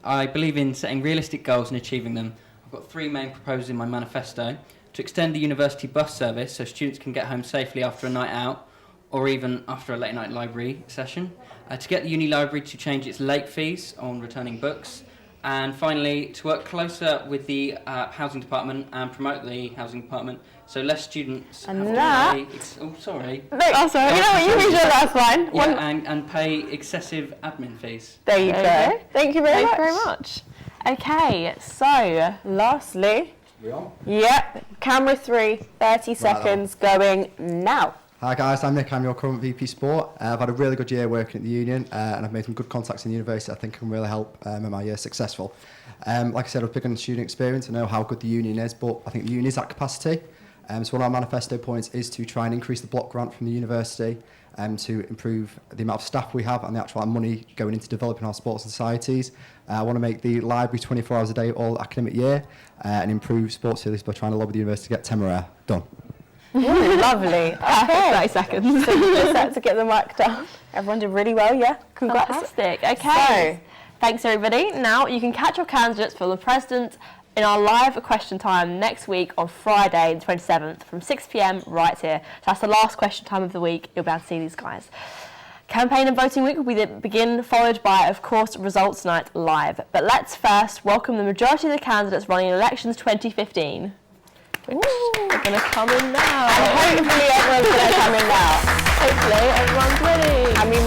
I believe in setting realistic goals and achieving them. I've got 3 main proposals in my manifesto. To extend the university bus service so students can get home safely after a night out, or even after a late night library session. To get the uni library to change its late fees on returning books. And finally, to work closer with the housing department and promote the housing department so less students have to pay... Oh, sorry. Oh, sorry. You know what, you read your last line. Yeah, and pay excessive admin fees. There you go. Thank you very much. Okay, so lastly... Yep, camera three, 30 seconds going now. Hi guys, I'm Nick, I'm your current VP Sport. I've had a really good year working at the union and I've made some good contacts in the university I think can really help make my year successful. Like I said, I was big on student experience, I know how good the union is, but I think the union is at capacity. So one of our manifesto points is to try and increase the block grant from the university to improve the amount of staff we have and the actual money going into developing our sports societies. I want to make the library 24 hours a day all academic year and improve sports facilities by trying to lobby the university to get Temeraire done. Ooh, lovely. Okay. 30 seconds. So you just had to get the mic down. Everyone did really well, yeah? Congrats. Fantastic. Okay. So, thanks everybody. Now you can catch your candidates for the president in our live question time next week on Friday the 27th from 6 p.m. right here. So that's the last question time of the week. You'll be able to see these guys. Campaign and voting week will begin, followed by, of course, results night live. But let's first welcome the majority of the candidates running in elections 2015. Which are going to come in now. And hopefully everyone's going to come in now. Hopefully everyone's ready. I mean,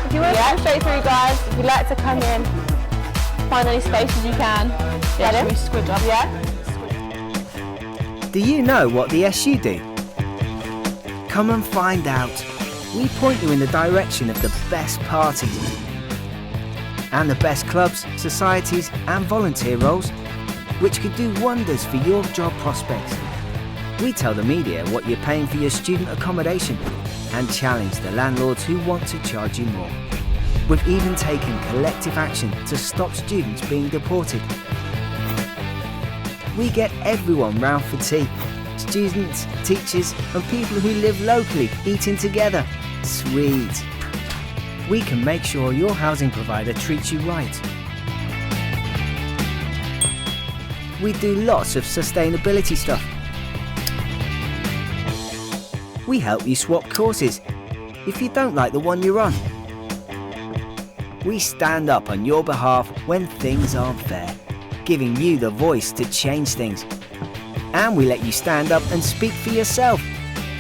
if you want to come straight through, guys, if you'd like to come in, find any spaces you can. Yeah, should we squidge up? Yeah. Do you know what the SU do? Come and find out. We point you in the direction of the best parties and the best clubs, societies and volunteer roles, which could do wonders for your job prospects. We tell the media what you're paying for your student accommodation and challenge the landlords who want to charge you more. We've even taken collective action to stop students being deported. We get everyone round for tea. Students, teachers and people who live locally eating together. Sweet. We can make sure your housing provider treats you right. We do lots of sustainability stuff. We help you swap courses if you don't like the one you're on. We stand up on your behalf when things aren't fair, giving you the voice to change things. And we let you stand up and speak for yourself.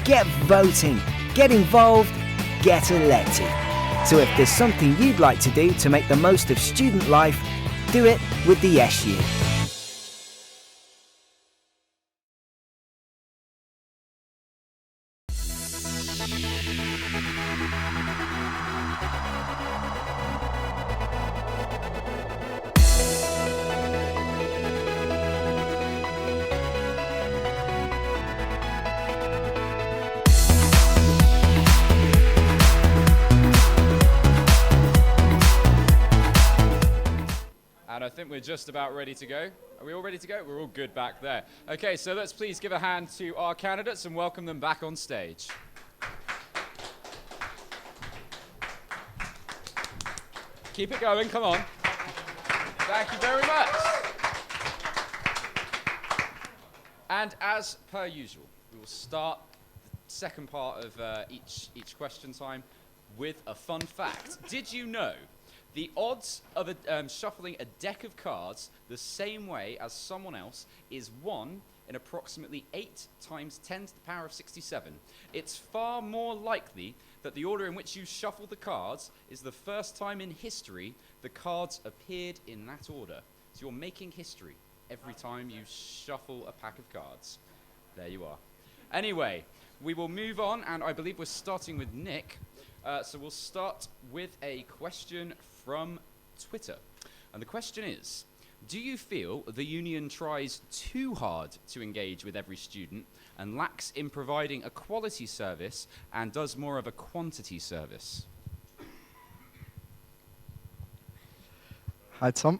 Get voting, get involved, get elected. So if there's something you'd like to do to make the most of student life, do it with the SU. And I think we're just about ready to go. Are we all ready to go? We're all good back there. Okay, so let's please give a hand to our candidates and welcome them back on stage. Keep it going, come on. Thank you very much. And as per usual, we will start the second part of each question time with a fun fact. Did you know the odds of shuffling a deck of cards the same way as someone else is 1 in approximately 8 times 10 to the power of 67. It's far more likely that the order in which you shuffle the cards is the first time in history the cards appeared in that order. So you're making history every time you shuffle a pack of cards. There you are. Anyway, we will move on, and I believe we're starting with Nick. So we'll start with a question from Twitter. And the question is, do you feel the union tries too hard to engage with every student and lacks in providing a quality service and does more of a quantity service? Hi, Tom.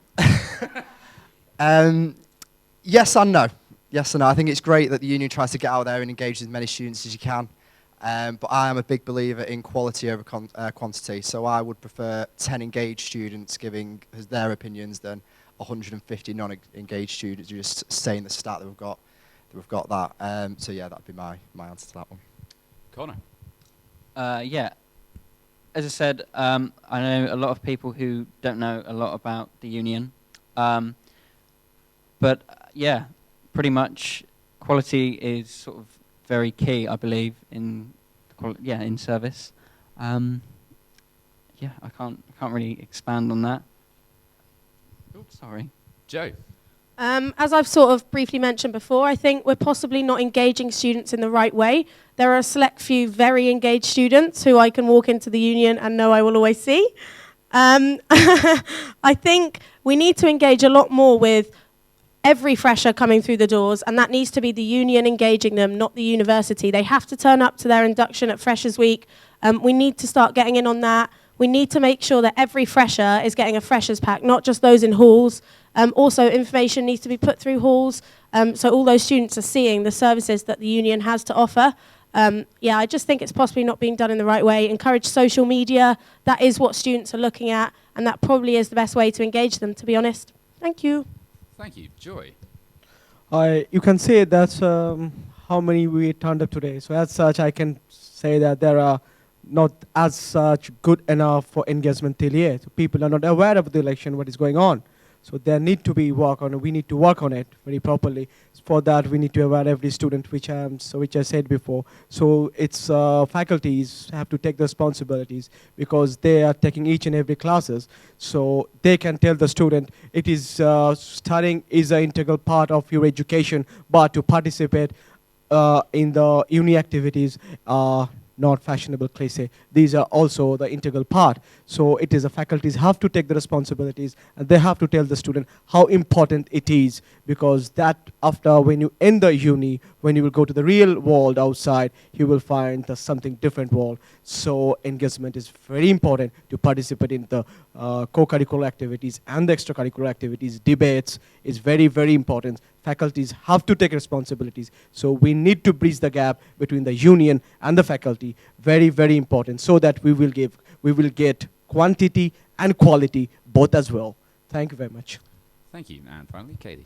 Yes and no. Yes and no. I think it's great that the union tries to get out there and engage with as many students as you can. But I am a big believer in quality over quantity. So I would prefer 10 engaged students giving their opinions than 150 non-engaged students who just saying the stat that we've got that. So yeah, that'd be my answer to that one. Connor? Yeah. As I said, I know a lot of people who don't know a lot about the union. But yeah, pretty much quality is sort of very key, I believe, in service. Yeah, I can't really expand on that. Oops, sorry. Joe? As I've sort of briefly mentioned before, I think we're possibly not engaging students in the right way. There are a select few very engaged students who I can walk into the union and know I will always see. I think we need to engage a lot more with every fresher coming through the doors, and that needs to be the union engaging them, not the university. They have to turn up to their induction at Freshers Week. We need to start getting in on that. We need to make sure that every fresher is getting a freshers pack, not just those in halls. Also, information needs to be put through halls, so all those students are seeing the services that the union has to offer. Yeah, I just think it's possibly not being done in the right way. Encourage social media. That is what students are looking at, and that probably is the best way to engage them, to be honest. Thank you. Thank you. Joy? You can say that's how many we turned up today. So as such, I can say that there are not as such good enough for engagement till yet. So people are not aware of the election, what is going on. So there need to be work on it. We need to work on it very properly. For that, we need to aware every student, which I said before. So it's faculties have to take the responsibilities because they are taking each and every classes. So they can tell the student it is studying is an integral part of your education, but to participate in the uni activities not fashionable cliche. These are also the integral part. So it is the faculties have to take the responsibilities and they have to tell the student how important it is, because that after when you end the uni, when you will go to the real world outside, you will find something different world. So engagement is very important to participate in the co-curricular activities and the extracurricular activities. Debates is very, very important. Faculties have to take responsibilities. So we need to bridge the gap between the union and the faculty. Very, very important, so that we will get quantity and quality both as well. Thank you very much. Thank you. And finally, Katie.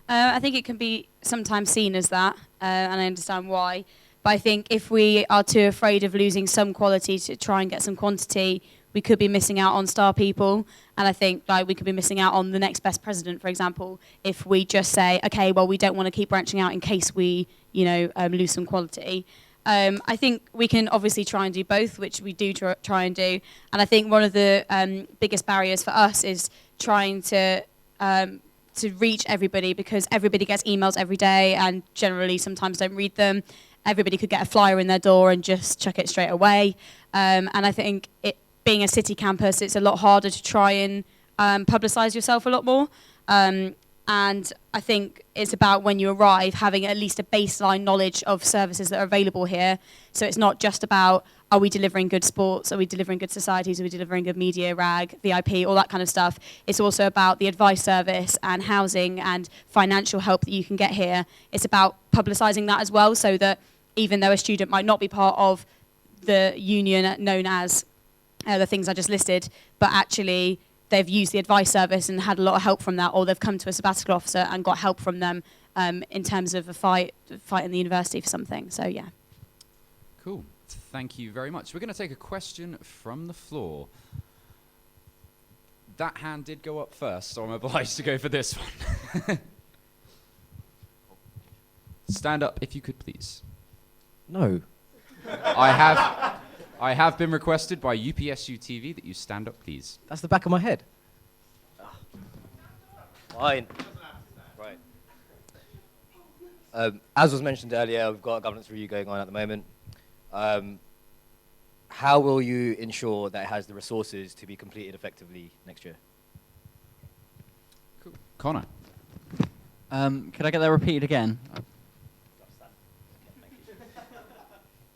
I think it can be sometimes seen as that, and I understand why. But I think if we are too afraid of losing some quality to try and get some quantity, we could be missing out on star people. And I think we could be missing out on the next best president, for example, if we just say, okay, well, we don't want to keep branching out in case we, lose some quality. I think we can obviously try and do both, which we do try and do. And I think one of the biggest barriers for us is trying to reach everybody, because everybody gets emails every day and generally sometimes don't read them. everybody could get a flyer in their door and just chuck it straight away. And I think being a city campus, it's a lot harder to try and publicise yourself a lot more. And I think it's about when you arrive having at least a baseline knowledge of services that are available here. So it's not just about, are we delivering good sports? Are we delivering good societies? Are we delivering good media, RAG, VIP, all that kind of stuff? It's also about the advice service and housing and financial help that you can get here. It's about publicising that as well, so that even though a student might not be part of the union known as the things I just listed, but actually they've used the advice service and had a lot of help from that, or they've come to a sabbatical officer and got help from them in terms of a fight in the university for something. So, yeah. Cool. Thank you very much. We're going to take a question from the floor. That hand did go up first, so I'm obliged to go for this one. Stand up if you could, please. No. I have been requested by UPSU TV that you stand up, please. That's the back of my head. Fine. Right. As was mentioned earlier, we've got a governance review going on at the moment. How will you ensure that it has the resources to be completed effectively next year? Cool. Connor. Could I get that repeated again?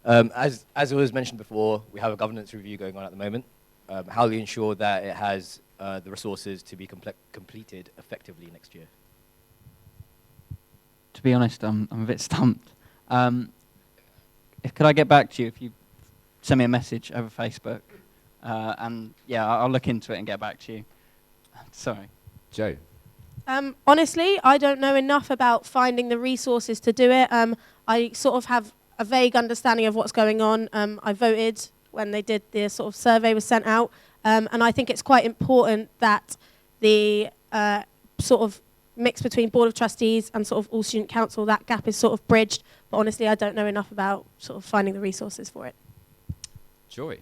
As it was mentioned before, we have a governance review going on at the moment. How will you ensure that it has the resources to be completed effectively next year? To be honest, I'm a bit stumped. Could I get back to you if you send me a message over Facebook? And yeah, I'll look into it and get back to you. Sorry. Joe. Honestly, I don't know enough about finding the resources to do it. I sort of have a vague understanding of what's going on. I voted when they did the sort of survey was sent out. And I think it's quite important that the sort of mix between Board of Trustees and sort of all Student Council, that gap is sort of bridged. But honestly, I don't know enough about sort of finding the resources for it. Joy.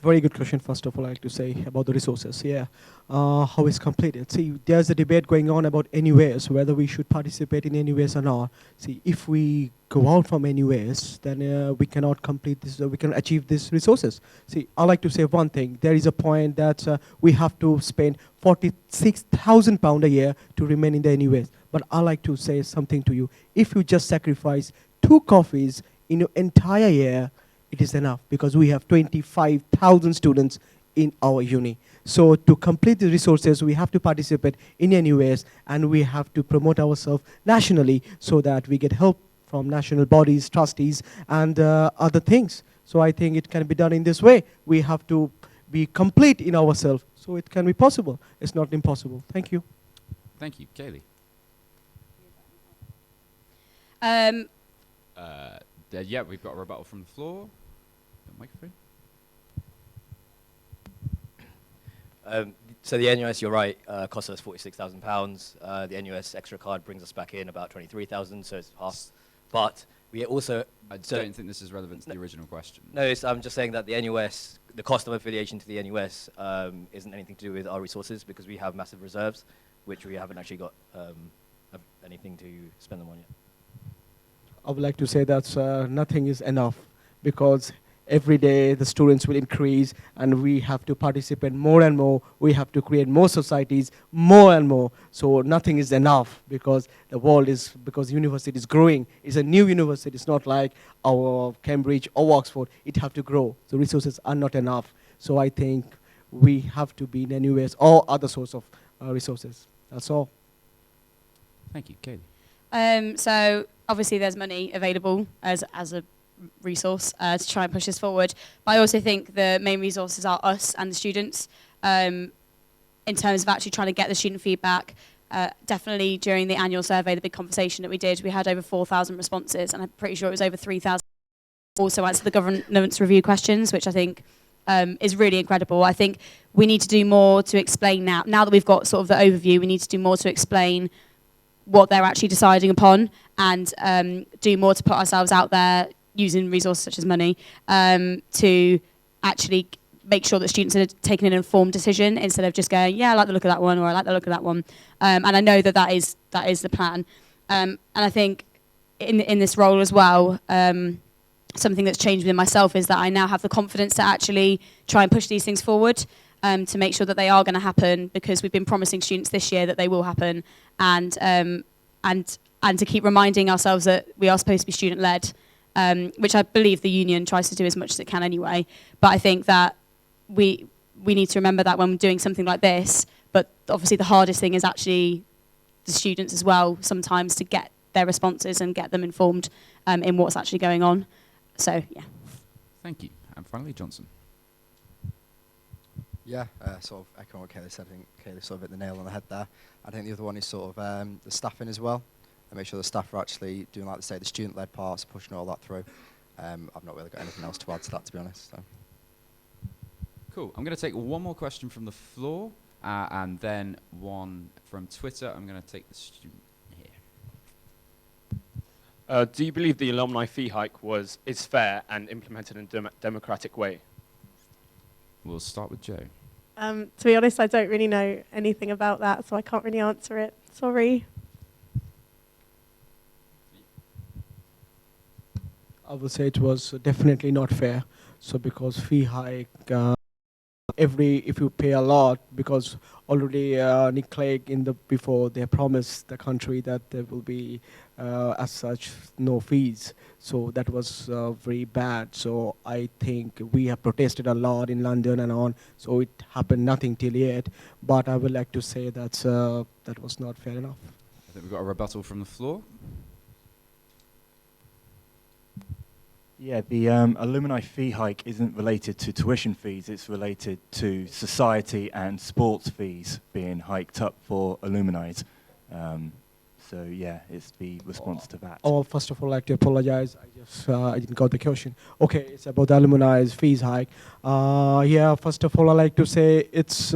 Very good question, first of all, I'd like to say about the resources. Yeah, how it's completed. See, there's a debate going on about anywheres, whether we should participate in anywheres or not. See, if we go out from anywheres, then we cannot complete this, we can achieve these resources. See, I like to say one thing. There is a point that we have to spend £46,000 a year to remain in the anywheres. But I like to say something to you. If you just sacrifice 2 coffees in your entire year, it is enough, because we have 25,000 students in our uni. So to complete the resources, we have to participate in anywheres, and we have to promote ourselves nationally so that we get help from national bodies, trustees, and other things. So I think it can be done in this way. We have to be complete in ourselves, so it can be possible. It's not impossible. Thank you. Thank you. Kaylee. Yeah, we've got a rebuttal from the floor. The microphone. So the NUS, you're right, costs us £46,000. The NUS extra card brings us back in about 23,000, so it's half. But we also... I don't think this is relevant to the original question. No, I'm just saying that the NUS, the cost of affiliation to the NUS isn't anything to do with our resources, because we have massive reserves, which we haven't actually got anything to spend them on yet. I would like to say that nothing is enough, because every day the students will increase and we have to participate more and more. We have to create more societies, more and more. So nothing is enough, because the world is, because university is growing. It's a new university. It's not like our Cambridge or Oxford. It have to grow. The resources are not enough. So I think we have to be in NUS or other source of resources. That's all. Thank you. Kaylee. So obviously there's money available as a resource to try and push this forward. But I also think the main resources are us and the students in terms of actually trying to get the student feedback. Definitely during the annual survey, the big conversation that we did, we had over 4,000 responses, and I'm pretty sure it was over 3,000 also answered the governance review questions, which I think is really incredible. I think we need to do more to explain now that we've got sort of the overview, we need to do more to explain what they're actually deciding upon, and do more to put ourselves out there using resources such as money to actually make sure that students are taking an informed decision instead of just going, yeah, I like the look of that one, or I like the look of that one. And I know that is the plan. And I think in this role as well, something that's changed within myself is that I now have the confidence to actually try and push these things forward, to make sure that they are going to happen, because we've been promising students this year that they will happen, and to keep reminding ourselves that we are supposed to be student-led, which I believe the union tries to do as much as it can anyway. But I think that we need to remember that when we're doing something like this. But obviously the hardest thing is actually the students as well, sometimes, to get their responses and get them informed in what's actually going on. So, yeah. Thank you. And finally, Johnson. Yeah, sort of echoing what Kaylee said. I think Kaylee sort of hit the nail on the head there. I think the other one is sort of the staffing as well, and make sure the staff are actually doing, like they say, the student-led parts, pushing all that through. I've not really got anything else to add to that, to be honest. So. Cool. I'm going to take one more question from the floor, and then one from Twitter. I'm going to take the student here. Do you believe the alumni fee hike is fair and implemented in a democratic way? We'll start with Joe. To be honest, I don't really know anything about that, so I can't really answer it. Sorry. I would say it was definitely not fair. So because fee hike, if you pay a lot, because already Nick Clegg before they promised the country that there will be as such no fees. So that was very bad. So I think we have protested a lot in London and on. So it happened nothing till yet. But I would like to say that that was not fair enough. I think we've got a rebuttal from the floor. Yeah, the alumni fee hike isn't related to tuition fees, it's related to society and sports fees being hiked up for alumni. So yeah, it's the response to that. Oh, first of all, I'd like to apologize. I didn't got the question. Okay, it's about the alumni's fees hike. Yeah, first of all, I'd like to say it's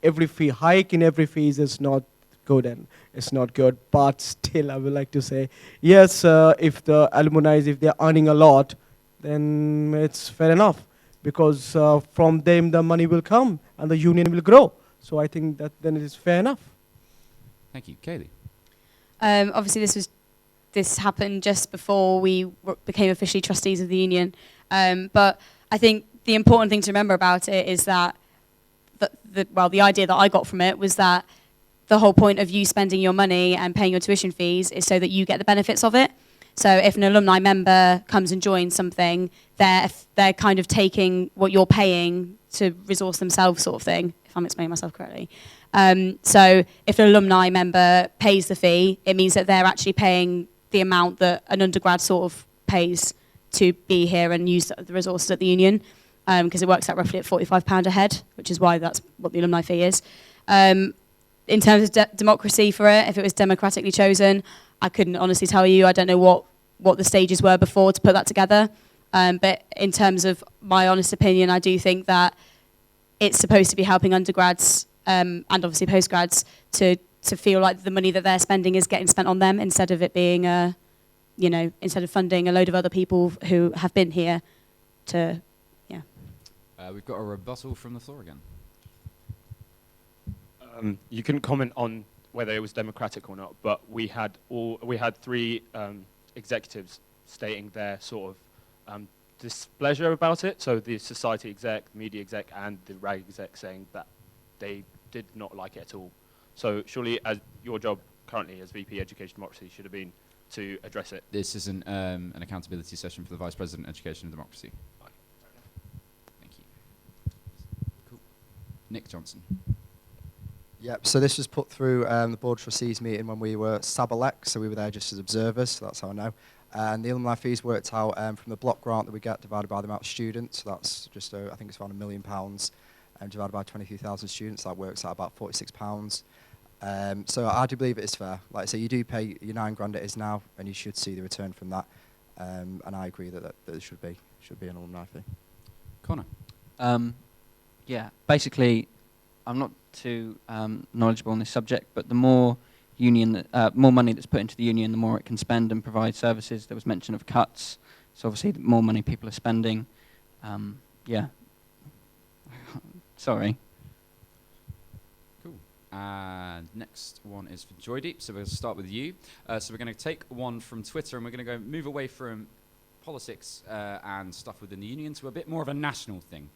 every fee hike in every fees is not good, and it's not good, but still I would like to say yes, if the alumni, if they're earning a lot, then it's fair enough, because from them the money will come and the union will grow. So I think that then it is fair enough. Thank you. Kaylee. Obviously this happened just before we became officially trustees of the union, but I think the important thing to remember about it is that the idea that I got from it was that the whole point of you spending your money and paying your tuition fees is so that you get the benefits of it. So if an alumni member comes and joins something, they're kind of taking what you're paying to resource themselves, sort of thing, if I'm explaining myself correctly. So if an alumni member pays the fee, it means that they're actually paying the amount that an undergrad sort of pays to be here and use the resources at the union, because it works out roughly at £45 a head, which is why that's what the alumni fee is. In terms of democracy for it, if it was democratically chosen, I couldn't honestly tell you. I don't know what the stages were before to put that together. But in terms of my honest opinion, I do think that it's supposed to be helping undergrads and obviously postgrads to feel like the money that they're spending is getting spent on them, instead of it being instead of funding a load of other people who have been here to, yeah. We've got a rebuttal from the floor again. You couldn't comment on whether it was democratic or not, but we had three executives stating their sort of displeasure about it. So the society exec, the media exec, and the RAG exec saying that they did not like it at all. So surely, as your job currently as VP Education Democracy should have been to address it. This is an accountability session for the Vice President Education and Democracy. Thank you. Cool. Nick Johnson. Yep, so this was put through the Board of Trustees meeting when we were Sabbatical, so we were there just as observers, so that's how I know. And the alumni fees worked out from the block grant that we get divided by the amount of students, so that's just, I think it's around £1 million, and divided by 23,000 students, that works out about £46. So I do believe it is fair. Like I say, you do pay your £9,000 it is now, and you should see the return from that. And I agree that there should be an alumni fee. Connor. Yeah, basically, I'm not too knowledgeable on this subject, but the more more money that's put into the union, the more it can spend and provide services. There was mention of cuts, so obviously the more money people are spending. Yeah. Sorry. Cool. And next one is for Joydeep. So we're going to start with you. So we're going to take one from Twitter and we're going to move away from politics and stuff within the union to a bit more of a national thing.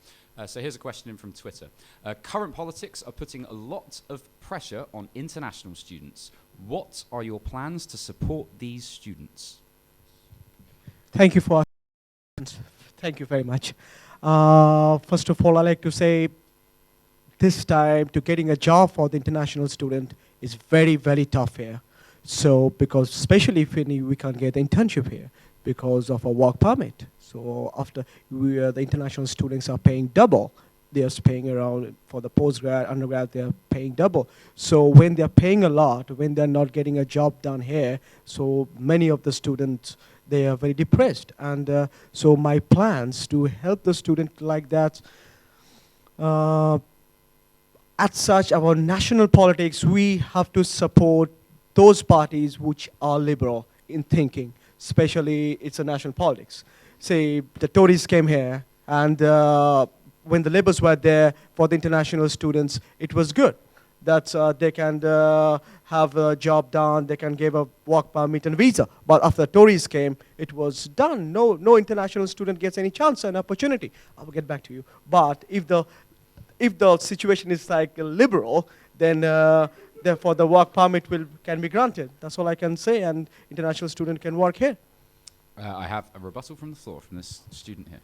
So here's a question in from Twitter. Current politics are putting a lot of pressure on international students. What are your plans to support these students? Thank you Thank you very much. First of all, I'd like to say this time to getting a job for the international student is very, very tough here. So because especially if we can't get the internship here because of a work permit. So after the international students are paying double. They're paying around for the postgrad, undergrad, they're paying double. So when they're paying a lot, when they're not getting a job done here, so many of the students, they are very depressed. And so my plans to help the student like that, as such, our national politics, we have to support those parties which are liberal in thinking, especially it's a national politics. Say the Tories came here and when the Labours were there for the international students, it was good. That they can have a job done, they can give a work permit and visa. But after the Tories came, it was done. No international student gets any chance and opportunity. I will get back to you. But if the situation is like liberal, then therefore the work permit can be granted. That's all I can say, and international student can work here. I have a rebuttal from the floor from this student here.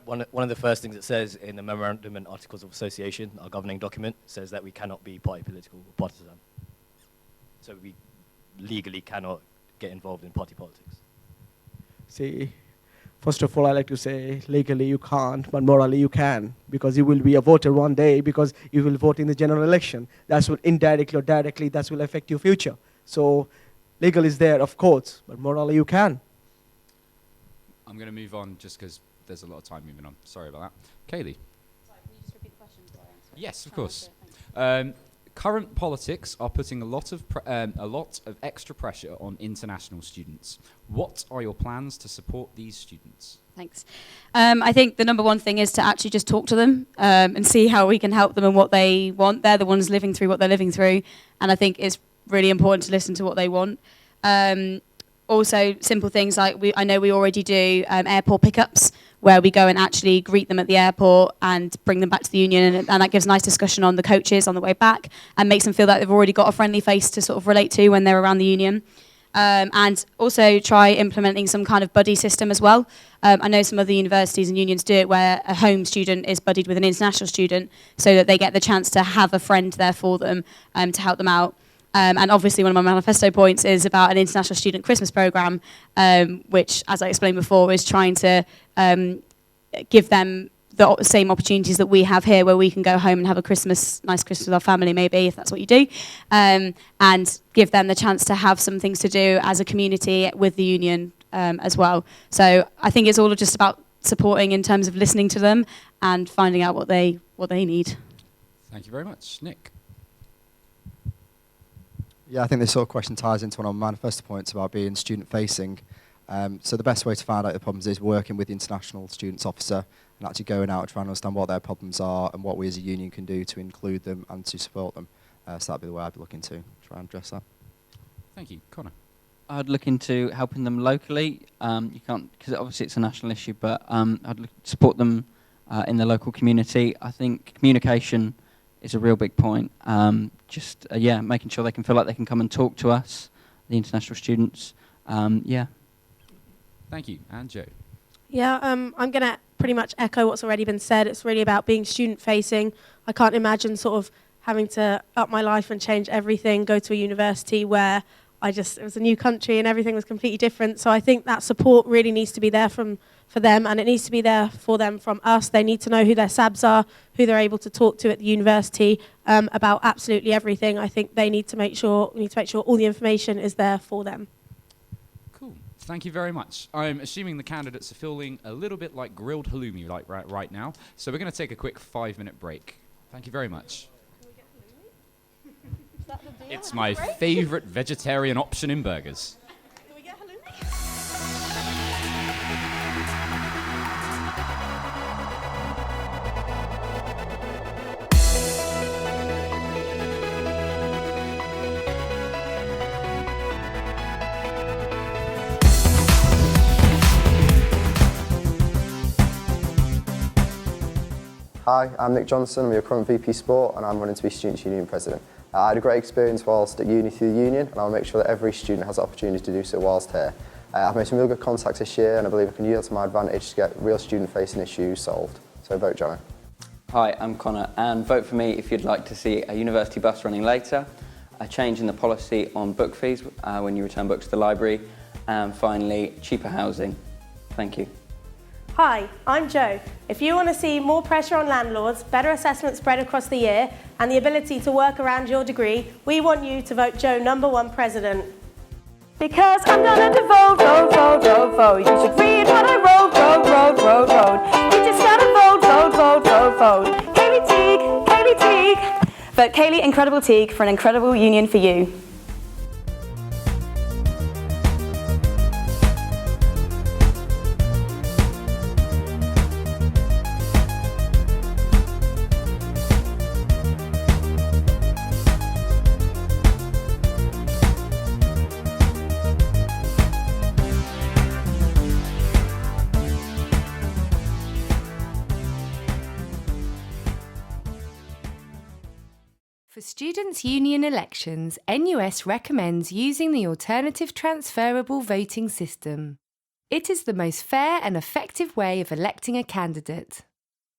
One of the first things it says in the Memorandum and Articles of Association, our governing document, says that we cannot be party political or partisan. So we legally cannot get involved in party politics. See, first of all, I like to say legally you can't, but morally you can, because you will be a voter one day, because you will vote in the general election. That's what indirectly or directly that will affect your future. So legal is there, of course, but morally you can. I'm going to move on just because there's a lot of time moving on. Sorry about that. Kaylee. Sorry, can you just repeat the question before I answer it? Yes, of course. Current politics are putting a lot of extra pressure on international students. What are your plans to support these students? Thanks. I think the number one thing is to actually just talk to them and see how we can help them and what they want. They're the ones living through what they're living through, and I think it's really important to listen to what they want. Also, simple things like I know we already do airport pickups, where we go and actually greet them at the airport and bring them back to the union, and that gives nice discussion on the coaches on the way back and makes them feel like they've already got a friendly face to sort of relate to when they're around the union. And also try implementing some kind of buddy system as well. I know some other universities and unions do it where a home student is buddied with an international student so that they get the chance to have a friend there for them to help them out. And obviously one of my manifesto points is about an international student Christmas programme, which, as I explained before, is trying to give them the same opportunities that we have here, where we can go home and have a nice Christmas with our family, maybe, if that's what you do, and give them the chance to have some things to do as a community with the union as well. So I think it's all just about supporting in terms of listening to them and finding out what they need. Thank you very much. Nick. Yeah, I think this sort of question ties into one of my manifesto points about being student-facing. So the best way to find out the problems is working with the international students officer and actually going out and trying to understand what their problems are and what we as a union can do to include them and to support them. So that'd be the way I'd be looking to try and address that. Thank you. Connor. I'd look into helping them locally. You can't, because obviously it's a national issue, but I'd look to support them in the local community. I think communication is a real big point. Yeah, making sure they can feel like they can come and talk to us, the international students. Yeah. Thank you. And Joe. Yeah, I'm going to pretty much echo what's already been said. It's really about being student-facing. I can't imagine sort of having to up my life and change everything, go to a university where it was a new country and everything was completely different. So I think that support really needs to be there for them, and it needs to be there for them from us. They need to know who their SABs are, who they're able to talk to at the university about absolutely everything. I think we need to make sure all the information is there for them. Cool. Thank you very much. I'm assuming the candidates are feeling a little bit like grilled halloumi right now. So we're going to take a quick 5-minute break. Thank you very much. Can we get halloumi? Is that the deal? It's my favourite vegetarian option in burgers. Can we get halloumi? Hi, I'm Nick Johnson, I'm your current VP Sport and I'm running to be Students' Union President. I had a great experience whilst at uni through the union and I'll make sure that every student has the opportunity to do so whilst here. I've made some real good contacts this year and I believe I can use that to my advantage to get real student-facing issues solved. So vote Jono. Hi, I'm Connor, and vote for me if you'd like to see a university bus running later, a change in the policy on book fees when you return books to the library, and finally, cheaper housing. Thank you. Hi, I'm Jo. If you want to see more pressure on landlords, better assessment spread across the year, and the ability to work around your degree, we want you to vote Jo #1 President. Because I'm gonna vote, vote, vote, vote, vote. You should read what I wrote, wrote. You just gotta vote, vote, vote, vote, vote. Kaylee Teague, Kaylee Teague. Vote Kaylee Incredible Teague for an incredible union for you. For Students' Union elections, NUS recommends using the alternative transferable voting system. It is the most fair and effective way of electing a candidate.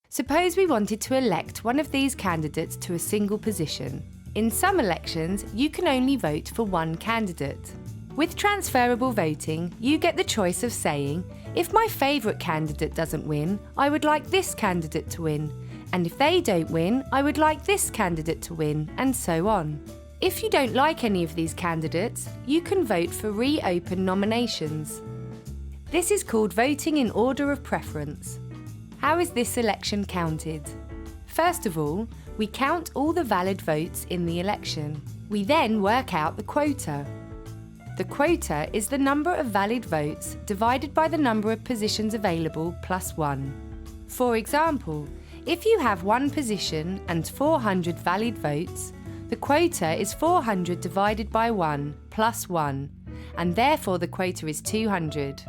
Suppose we wanted to elect one of these candidates to a single position. In some elections, you can only vote for one candidate. With transferable voting, you get the choice of saying, if my favourite candidate doesn't win, I would like this candidate to win. And if they don't win, I would like this candidate to win, and so on. If you don't like any of these candidates, you can vote for reopen nominations. This is called voting in order of preference. How is this election counted? First of all, we count all the valid votes in the election. We then work out the quota. The quota is the number of valid votes divided by the number of positions available plus 1. For example, if you have one position and 400 valid votes, the quota is 400 divided by 1 plus 1, and therefore the quota is 200.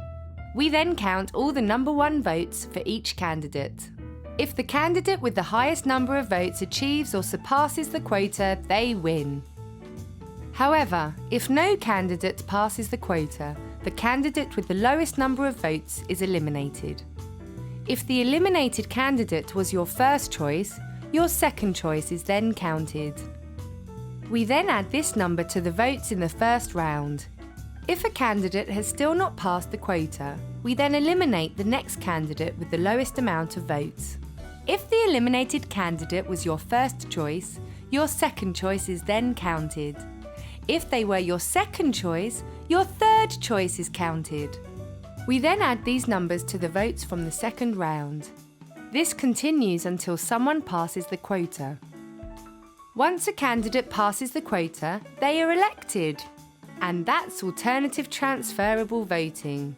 We then count all the number 1 votes for each candidate. If the candidate with the highest number of votes achieves or surpasses the quota, they win. However, if no candidate passes the quota, the candidate with the lowest number of votes is eliminated. If the eliminated candidate was your first choice, your second choice is then counted. We then add this number to the votes in the first round. If a candidate has still not passed the quota, we then eliminate the next candidate with the lowest amount of votes. If the eliminated candidate was your first choice, your second choice is then counted. If they were your second choice, your third choice is counted. We then add these numbers to the votes from the second round. This continues until someone passes the quota. Once a candidate passes the quota, they are elected. And that's alternative transferable voting.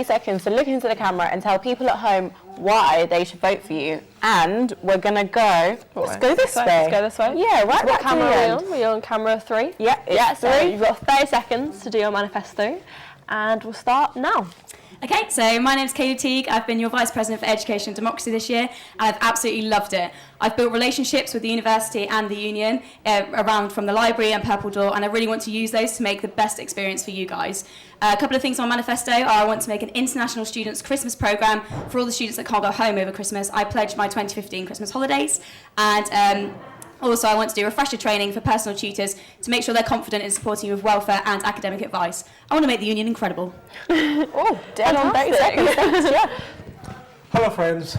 Seconds to look into the camera and tell people at home why they should vote for you. And we're gonna go. Let's go this way. Let's go this way. Yeah, right. What camera are we on? We're on camera 3. Yeah, yeah. So 3. you've got 30 seconds to do your manifesto, and we'll start now. Okay, so my name's Kaylee Teague. I've been your Vice President for Education and Democracy this year, and I've absolutely loved it. I've built relationships with the university and the union around from the library and Purple Door, and I really want to use those to make the best experience for you guys. A couple of things on my manifesto are I want to make an international students' Christmas programme for all the students that can't go home over Christmas. I pledged my 2015 Christmas holidays, and also, I want to do refresher training for personal tutors to make sure they're confident in supporting you with welfare and academic advice. I want to make the union incredible. Oh, dead on 30 seconds. Yeah. Hello, friends.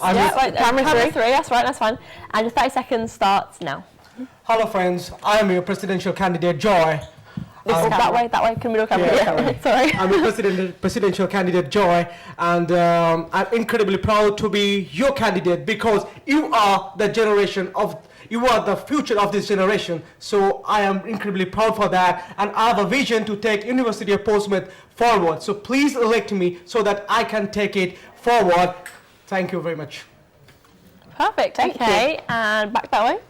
Camera 3. That's right, that's fine. And your 30 seconds starts now. Hello, friends. I'm your presidential candidate, Joy. That way. Can we look camera? Yeah, sorry. I'm your presidential candidate, Joy, and I'm incredibly proud to be your candidate because you are the future of this generation. So I am incredibly proud for that, and I have a vision to take University of Portsmouth forward. So please elect me so that I can take it forward. Thank you very much. Perfect. Okay, and back that way.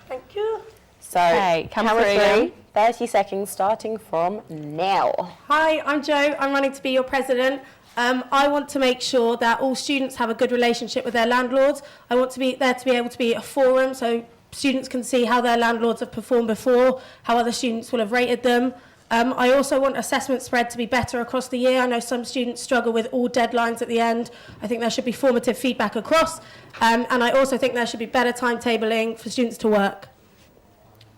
Thank you. So, camera 3, 30 seconds starting from now. Hi, I'm Jo. I'm running to be your president. I want to make sure that all students have a good relationship with their landlords. I want to be there to be able to be a forum so students can see how their landlords have performed before, how other students will have rated them. I also want assessment spread to be better across the year. I know some students struggle with all deadlines at the end. I think there should be formative feedback across. And I also think there should be better timetabling for students to work.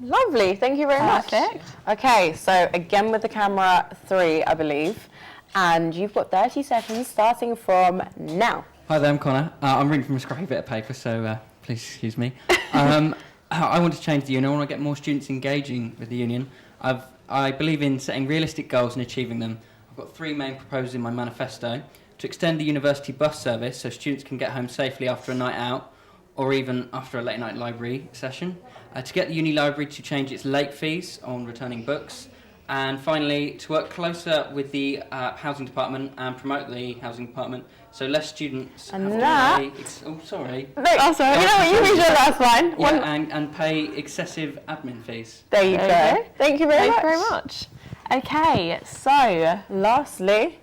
Lovely, thank you very much. Okay, so again with the camera 3, I believe. And you've got 30 seconds starting from now. Hi there, I'm Connor. I'm reading from a scrappy bit of paper, so please excuse me. I want to change the union. I want to get more students engaging with the union. I believe in setting realistic goals and achieving them. I've got 3 main proposals in my manifesto. To extend the university bus service so students can get home safely after a night out or even after a late night library session. To get the uni library to change its late fees on returning books. And finally, to work closer with the housing department and promote the housing department so less students have to pay... Oh, sorry. Oh, sorry. You know what, you read your last line. Yeah, and pay excessive admin fees. There you go. Thank you very much. Okay, so lastly...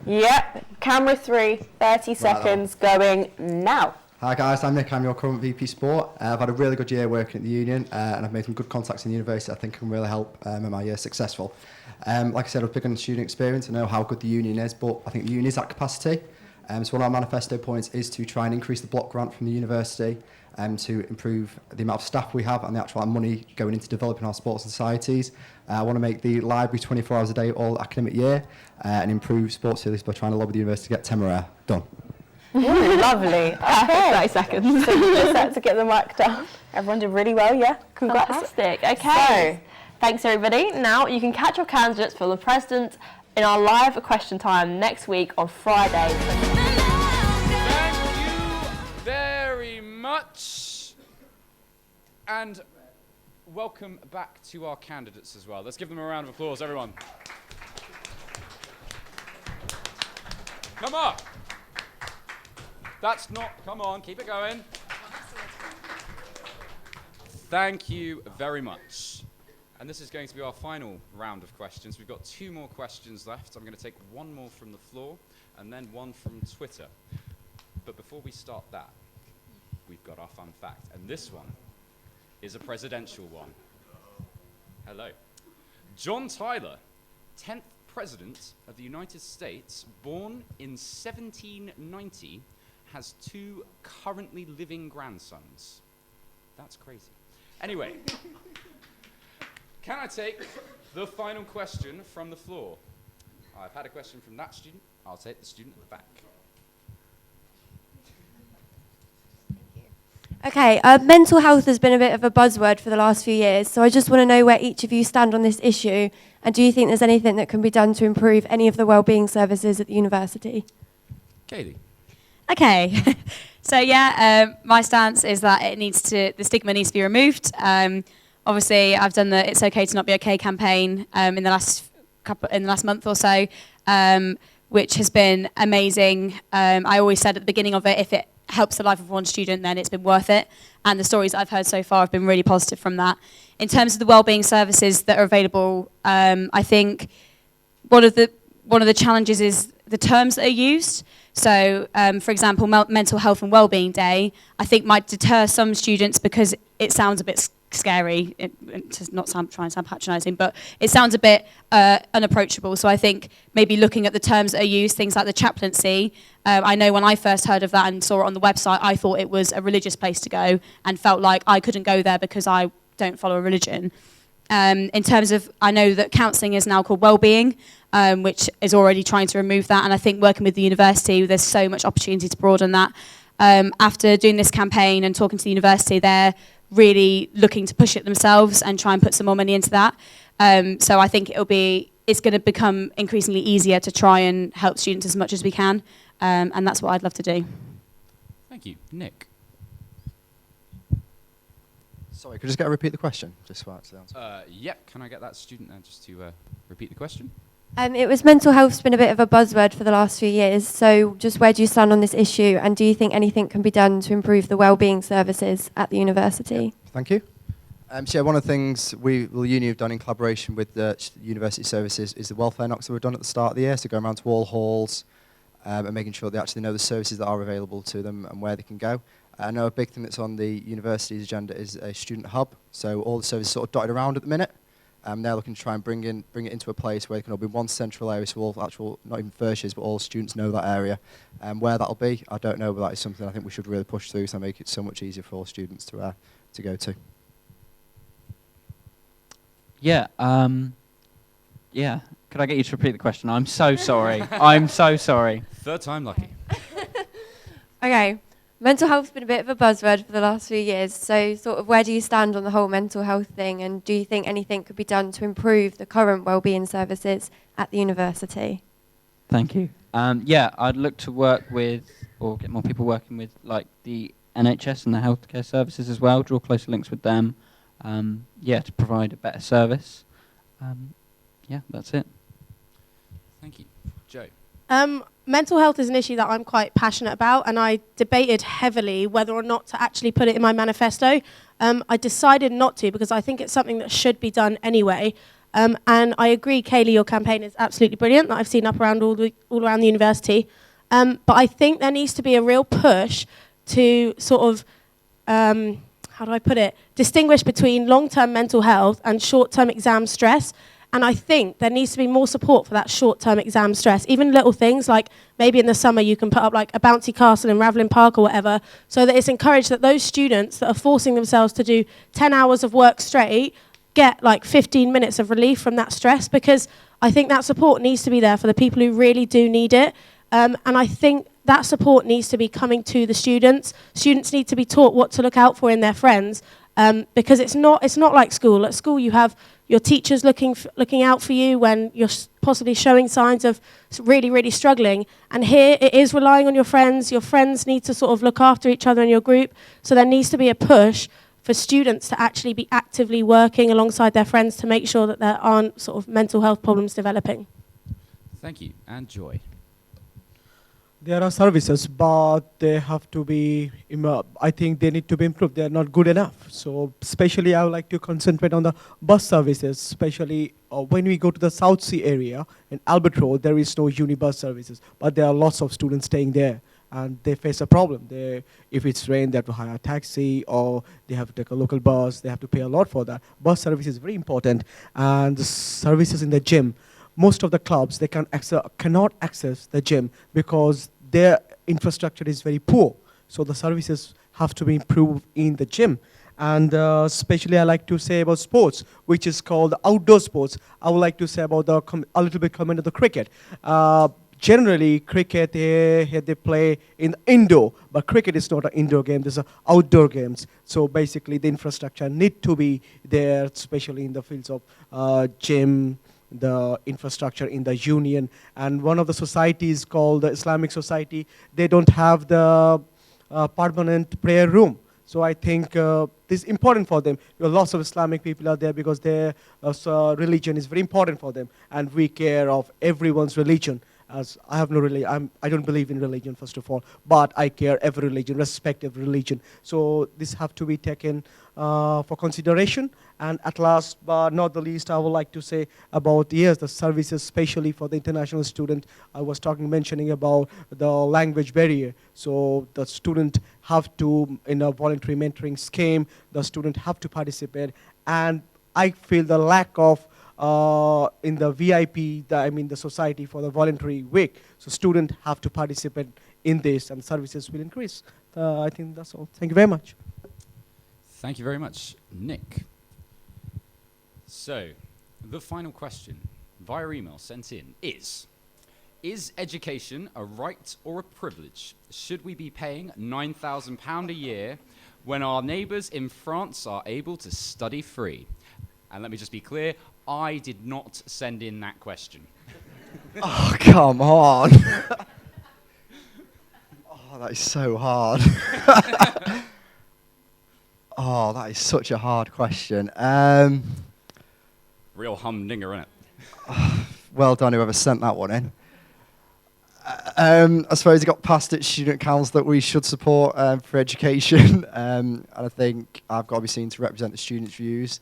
Yep, camera 3, 30 seconds going now. Hi guys, I'm Nick, I'm your current VP Sport. I've had a really good year working at the union and I've made some good contacts in the university I think can really help make my year successful. Like I said, I was big on student experience, I know how good the union is, but I think the union is at capacity. So one of our manifesto points is to try and increase the block grant from the university to improve the amount of staff we have and the actual money going into developing our sports societies. I want to make the library 24 hours a day all academic year and improve sports facilities by trying to lobby the university to get Temeraire done. Ooh, lovely. 30 seconds. So you just had to get the mic down. Everyone did really well, yeah? Congrats. Fantastic. Okay. So, thanks everybody. Now you can catch your candidates for the president in our live question time next week on Friday. Thank you very much. And welcome back to our candidates as well. Let's give them a round of applause, everyone. Come on. That's not, come on, keep it going. Thank you very much. And this is going to be our final round of questions. We've got 2 more questions left. I'm going to take 1 more from the floor and then 1 from Twitter. But before we start that, we've got our fun fact. And this one is a presidential one. Hello. John Tyler, 10th President of the United States, born in 1790, has 2 currently living grandsons. That's crazy. Anyway, can I take the final question from the floor? I've had a question from that student. I'll take the student at the back. Okay, mental health has been a bit of a buzzword for the last few years, so I just want to know where each of you stand on this issue, and do you think there's anything that can be done to improve any of the wellbeing services at the university? Kaylee. Okay, so yeah, my stance is that the stigma needs to be removed. Obviously, I've done the "It's Okay to Not Be Okay" campaign in the last month or so, which has been amazing. I always said at the beginning of it, if it helps the life of one student, then it's been worth it. And the stories I've heard so far have been really positive from that. In terms of the wellbeing services that are available, I think one of the challenges is the terms that are used. So, for example, Mental Health and Wellbeing Day, I think might deter some students because it sounds a bit scary, to not try and sound patronising, but it sounds a bit unapproachable. So I think maybe looking at the terms that are used, things like the chaplaincy, I know when I first heard of that and saw it on the website, I thought it was a religious place to go and felt like I couldn't go there because I don't follow a religion. In terms of, I know that counselling is now called wellbeing, which is already trying to remove that, and I think working with the university, there's so much opportunity to broaden that. After doing this campaign and talking to the university, they're really looking to push it themselves and try and put some more money into that. So I think it's going to become increasingly easier to try and help students as much as we can, and that's what I'd love to do. Thank you. Nick. Sorry, could you just repeat the question? Just for the answer. Yep, can I get that student there just to repeat the question? It was mental health's been a bit of a buzzword for the last few years, so just where do you stand on this issue, and do you think anything can be done to improve the wellbeing services at the university? Thank you. So yeah, one of the things the uni have done in collaboration with the university services is the welfare knocks that were done at the start of the year, so going around to all halls and making sure they actually know the services that are available to them and where they can go. I know a big thing that's on the university's agenda is a student hub, so all the services sort of dotted around at the minute. They're looking to try and bring it into a place where it can all be one central area, so all actual, not even first years, but all students know that area. Where that'll be, I don't know, but that is something I think we should really push through to make it so much easier for all students to go to. Yeah. Yeah. Could I get you to repeat the question? I'm so sorry. I'm so sorry. Third time lucky. Okay. Mental health's been a bit of a buzzword for the last few years. So sort of where do you stand on the whole mental health thing, and do you think anything could be done to improve the current wellbeing services at the university? Thank you. Yeah, I'd look to work with, or get more people working with, like the NHS and the healthcare services as well, draw closer links with them, yeah, to provide a better service. Yeah, that's it. Thank you. Joe. Mental health is an issue that I'm quite passionate about, and I debated heavily whether or not to actually put it in my manifesto. I decided not to because I think it's something that should be done anyway. And I agree, Kaylee, your campaign is absolutely brilliant that I've seen up around all around the university. But I think there needs to be a real push to sort of, how do I put it, distinguish between long-term mental health and short-term exam stress. And I think there needs to be more support for that short-term exam stress. Even little things like maybe in the summer you can put up like a bouncy castle in Ravelin Park or whatever, so that it's encouraged that those students that are forcing themselves to do 10 hours of work straight get like 15 minutes of relief from that stress, because I think that support needs to be there for the people who really do need it. And I think that support needs to be coming to the students. Students need to be taught what to look out for in their friends, because it's not like school. At school you have your teachers looking out for you when you're possibly showing signs of really, really struggling. And here it is relying on your friends. Your friends need to sort of look after each other in your group. So there needs to be a push for students to actually be actively working alongside their friends to make sure that there aren't sort of mental health problems developing. Thank you. And Joy. There are services, but they have to be, I think they need to be improved. They are not good enough. So especially I would like to concentrate on the bus services, especially when we go to the South Sea area in Albert Road, there is no uni bus services, but there are lots of students staying there and they face a problem. If it's rain, they have to hire a taxi, or they have to take a local bus. They have to pay a lot for that. Bus service is very important, and the services in the gym. Most of the clubs, they cannot access the gym because their infrastructure is very poor. So the services have to be improved in the gym. And especially I like to say about sports, which is called outdoor sports. I would like to say about a little bit comment of the cricket. Generally, cricket, they play in indoor, but cricket is not an indoor game. There's outdoor games. So basically, the infrastructure need to be there, especially in the fields of gym, the infrastructure in the union. And one of the societies called the Islamic Society, they don't have the permanent prayer room. So I think this is important for them. Lots of Islamic people are there because their religion is very important for them. And we care of everyone's religion. As I have no religion, I don't believe in religion, first of all, but I care every religion, respect every religion. So this have to be taken for consideration. And at last, but not the least, I would like to say about, yes, the services, especially for the international student. I was mentioning about the language barrier. So the student have to, in a voluntary mentoring scheme, the student have to participate. And I feel the lack of in the VIP, the society for the voluntary week. So students have to participate in this and services will increase. I think that's all. Thank you very much. Thank you very much, Nick. So, the final question via email sent in is education a right or a privilege? Should we be paying £9,000 a year when our neighbours in France are able to study free? And let me just be clear, I did not send in that question. Oh, come on. Oh, that is so hard. Oh, that is such a hard question. Real humdinger, innit? Well done, whoever sent that one in. I suppose it got passed at student council that we should support for education, and I think I've got to be seen to represent the students' views.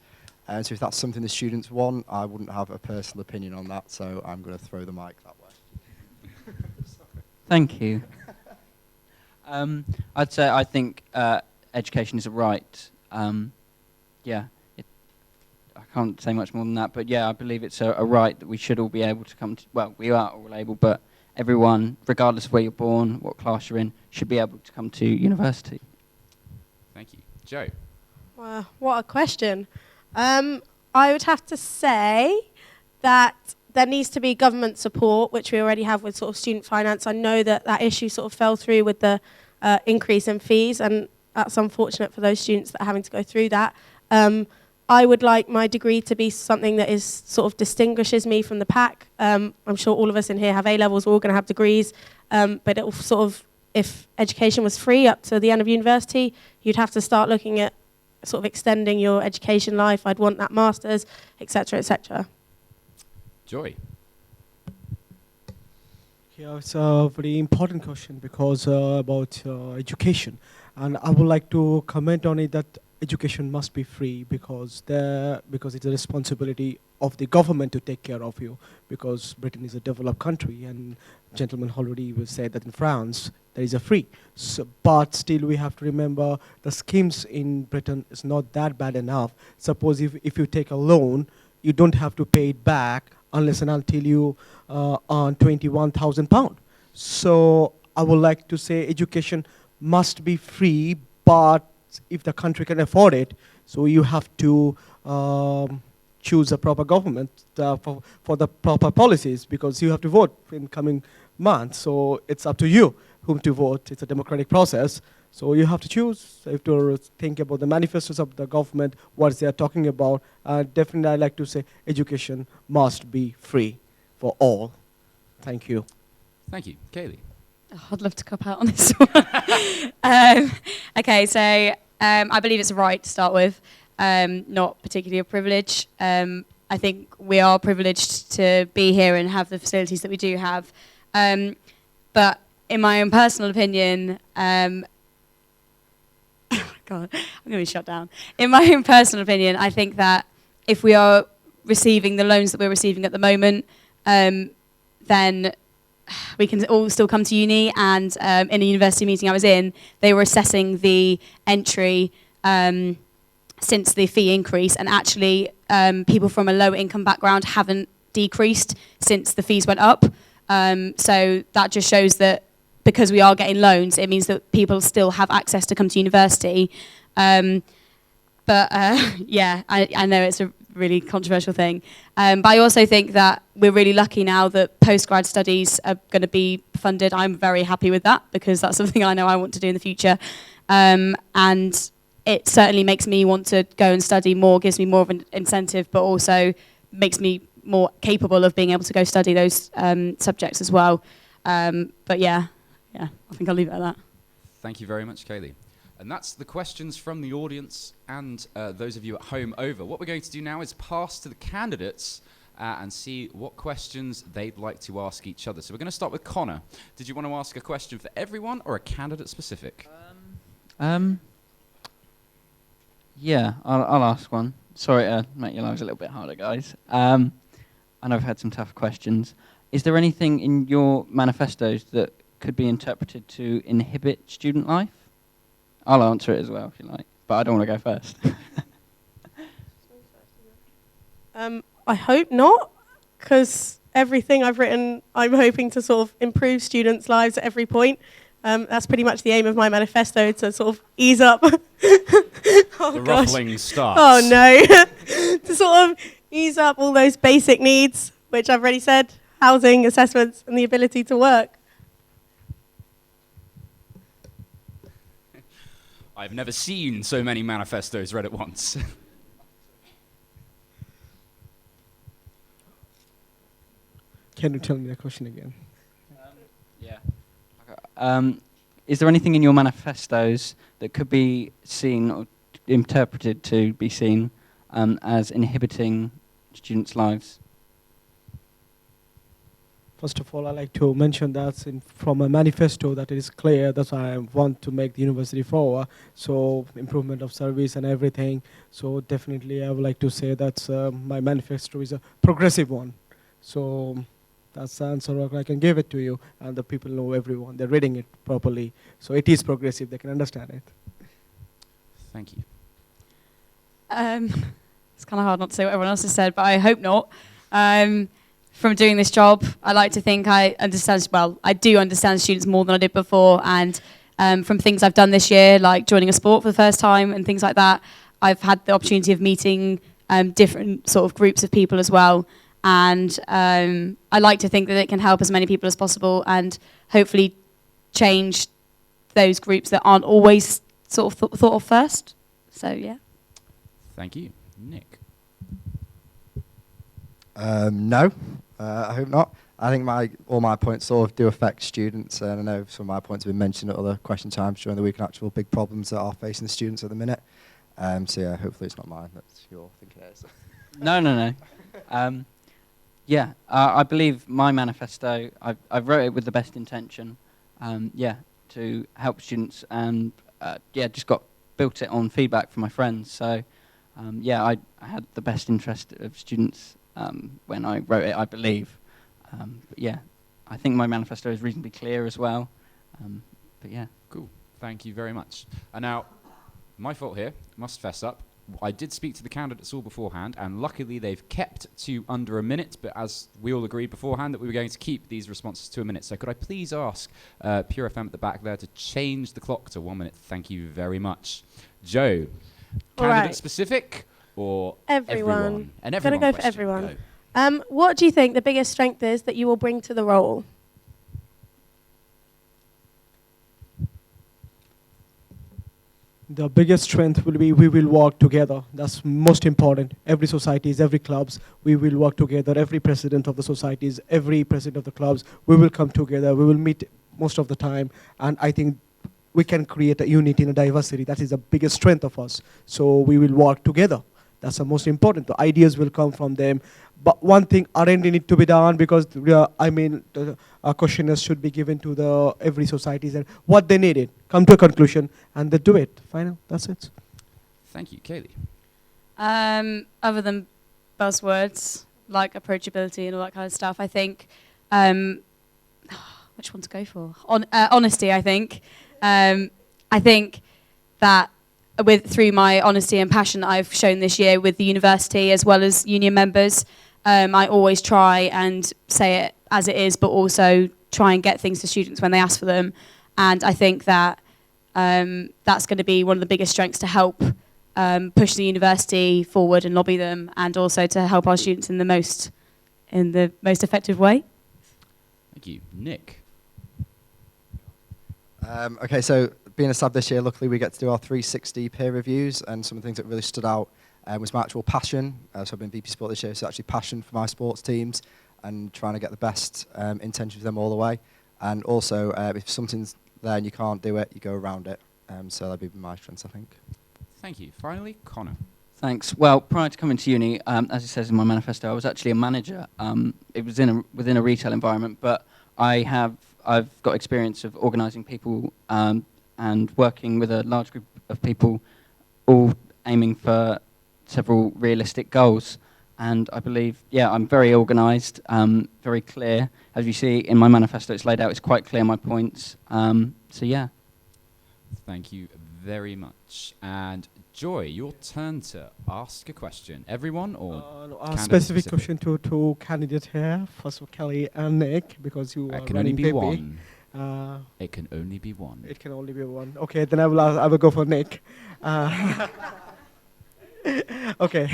So if that's something the students want, I wouldn't have a personal opinion on that, so I'm going to throw the mic that way. Thank you. I'd say I think education is a right. Yeah, I can't say much more than that, but yeah, I believe it's a right that we should all be able to come to. Well, we are all able, but everyone, regardless of where you're born, what class you're in, should be able to come to university. Thank you. Joe? Wow, what a question. I would have to say that there needs to be government support, which we already have with sort of student finance. I know that that issue sort of fell through with the increase in fees, and that's unfortunate for those students that are having to go through that. I would like my degree to be something that is sort of distinguishes me from the pack. I'm sure all of us in here have A-levels, we're all going to have degrees, but it will sort of, if education was free up to the end of university, you'd have to start looking at sort of extending your education life. I'd want that master's, etc., etc. Joy? Yeah, it's a very important question because about education, and I would like to comment on it that education must be free because it's a responsibility of the government to take care of you, because Britain is a developed country, and gentlemen already will say that in France there is a free. So, but still we have to remember the schemes in Britain is not that bad enough. Suppose if you take a loan, you don't have to pay it back unless and until you earn £21,000. So I would like to say education must be free, but if the country can afford it, so you have to choose a proper government for the proper policies, because you have to vote in coming months. So it's up to you whom to vote. It's a democratic process. So you have to choose. You have to think about the manifestos of the government, what they are talking about. Definitely I like to say education must be free for all. Thank you. Thank you. Kaylee? Oh, I'd love to cop out on this one. Okay, so I believe it's a right to start with, not particularly a privilege. I think we are privileged to be here and have the facilities that we do have. But in my own personal opinion, God, I'm going to be shut down. In my own personal opinion, I think that if we are receiving the loans that we're receiving at the moment, then we can all still come to uni. And in a university meeting I was in, they were assessing the entry since the fee increase, and actually people from a low income background haven't decreased since the fees went up. So that just shows that because we are getting loans, it means that people still have access to come to university. Yeah, I know it's a really controversial thing. But I also think that we're really lucky now that postgrad studies are going to be funded. I'm very happy with that because that's something I know I want to do in the future. And it certainly makes me want to go and study more, gives me more of an incentive, but also makes me more capable of being able to go study those subjects as well. But yeah, I think I'll leave it at that. Thank you very much, Kaylee. And that's the questions from the audience and those of you at home over. What we're going to do now is pass to the candidates and see what questions they'd like to ask each other. So we're going to start with Connor. Did you want to ask a question for everyone or a candidate specific? Yeah, I'll ask one. Sorry to make your lives a little bit harder, guys. I know I've had some tough questions. Is there anything in your manifestos that could be interpreted to inhibit student life? I'll answer it as well, if you like, but I don't want to go first. I hope not, because everything I've written, I'm hoping to sort of improve students' lives at every point. That's pretty much the aim of my manifesto, to sort of ease up. The ruffling starts. Oh no. To sort of ease up all those basic needs, which I've already said, housing, assessments, and the ability to work. I've never seen so many manifestos read at once. Can you tell me the question again? Is there anything in your manifestos that could be seen or interpreted to be seen as inhibiting students' lives? First of all, I'd like to mention that from a manifesto that it is clear that I want to make the university forward, so improvement of service and everything. So definitely I would like to say that my manifesto is a progressive one. So that's the answer I can give it to you, and the people know everyone. They're reading it properly. So it is progressive, they can understand it. Thank you. It's kind of hard not to say what everyone else has said, but I hope not. From doing this job, I like to think I understand, well, I do understand students more than I did before, and from things I've done this year, like joining a sport for the first time and things like that, I've had the opportunity of meeting different sort of groups of people as well, and I like to think that it can help as many people as possible and hopefully change those groups that aren't always sort of thought of first. So, yeah. Thank you. Nick? No, I hope not. I think all my points sort of do affect students, and I know some of my points have been mentioned at other question times during the week and actual big problems that are facing the students at the minute. So yeah, hopefully it's not mine, that's your thinking it is. No. I believe my manifesto, I wrote it with the best intention, to help students, and just built it on feedback from my friends. So I had the best interest of students when I wrote it, I believe. I think my manifesto is reasonably clear as well. Cool. Thank you very much. And now, my fault here, must fess up. I did speak to the candidates all beforehand, and luckily they've kept to under a minute, but as we all agreed beforehand that we were going to keep these responses to a minute. So could I please ask Pure FM at the back there to change the clock to 1 minute? Thank you very much. Joe, candidate specific or everyone? And everyone. I'm going to go for everyone. What do you think the biggest strength is that you will bring to the role? The biggest strength will be we will work together. That's most important. Every societies, every clubs, we will work together. Every president of the societies, every president of the clubs, we will come together. We will meet most of the time. And I think we can create a unity and a diversity. That is the biggest strength of us. So we will work together. That's the most important. The ideas will come from them. But one thing R&D need to be done, because the questionnaires should be given to every societies and what they needed. Come to a conclusion and they do it. Final. That's it. Thank you, Kaylee. Other than buzzwords like approachability and all that kind of stuff, I think which one to go for? Honesty. I think. I think that through my honesty and passion that I've shown this year with the university as well as union members, I always try and say it as it is, but also try and get things to students when they ask for them. And I think that that's going to be one of the biggest strengths to help push the university forward and lobby them, and also to help our students in the most effective way. Thank you. Nick? Okay, so being a sub this year, luckily we get to do our 360 peer reviews, and some of the things that really stood out was my actual passion. So I've been VP Sport this year, so actually passion for my sports teams and trying to get the best intentions of them all the way. And also, if something's there and you can't do it, you go around it. So that'd be my strengths, I think. Thank you. Finally, Connor. Thanks. Well, prior to coming to uni, as it says in my manifesto, I was actually a manager. It was within a retail environment, but I've got experience of organising people and working with a large group of people, all aiming for several realistic goals. And I believe, I'm very organised, very clear. As you see in my manifesto, it's laid out, it's quite clear, my points. Thank you very much. And Joy, your turn to ask a question. Everyone or a specific question to two candidates here. First of all, Kelly and Nick, because you are running VP. It can only be one. It can only be one. Okay, then I will go for Nick. Okay.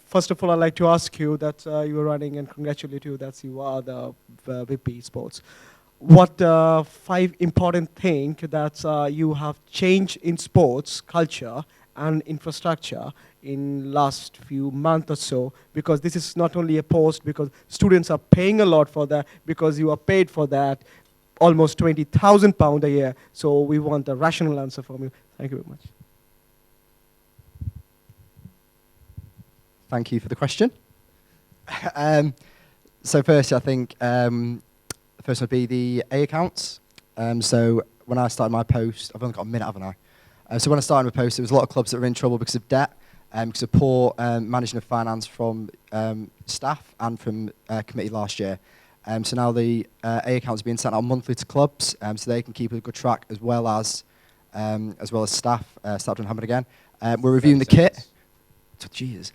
First of all, I'd like to ask you that you are running, and congratulate you that you are the VP Sports. What 5 important things that you have changed in sports culture and infrastructure in last few months or so? Because this is not only a post, because students are paying a lot for that, because you are paid for that, almost £20,000 a year. So we want a rational answer from you. Thank you very much. Thank you for the question. So firstly, I think the first would be the A accounts. So when I started my post, I've only got a minute, haven't I? So when I started my post, there was a lot of clubs that were in trouble because of debt, because of poor management of finance from staff and from committee last year. So now the A accounts are being sent out monthly to clubs, so they can keep a good track as well as staff. Start doing happen again. We're reviewing the kit. Jesus.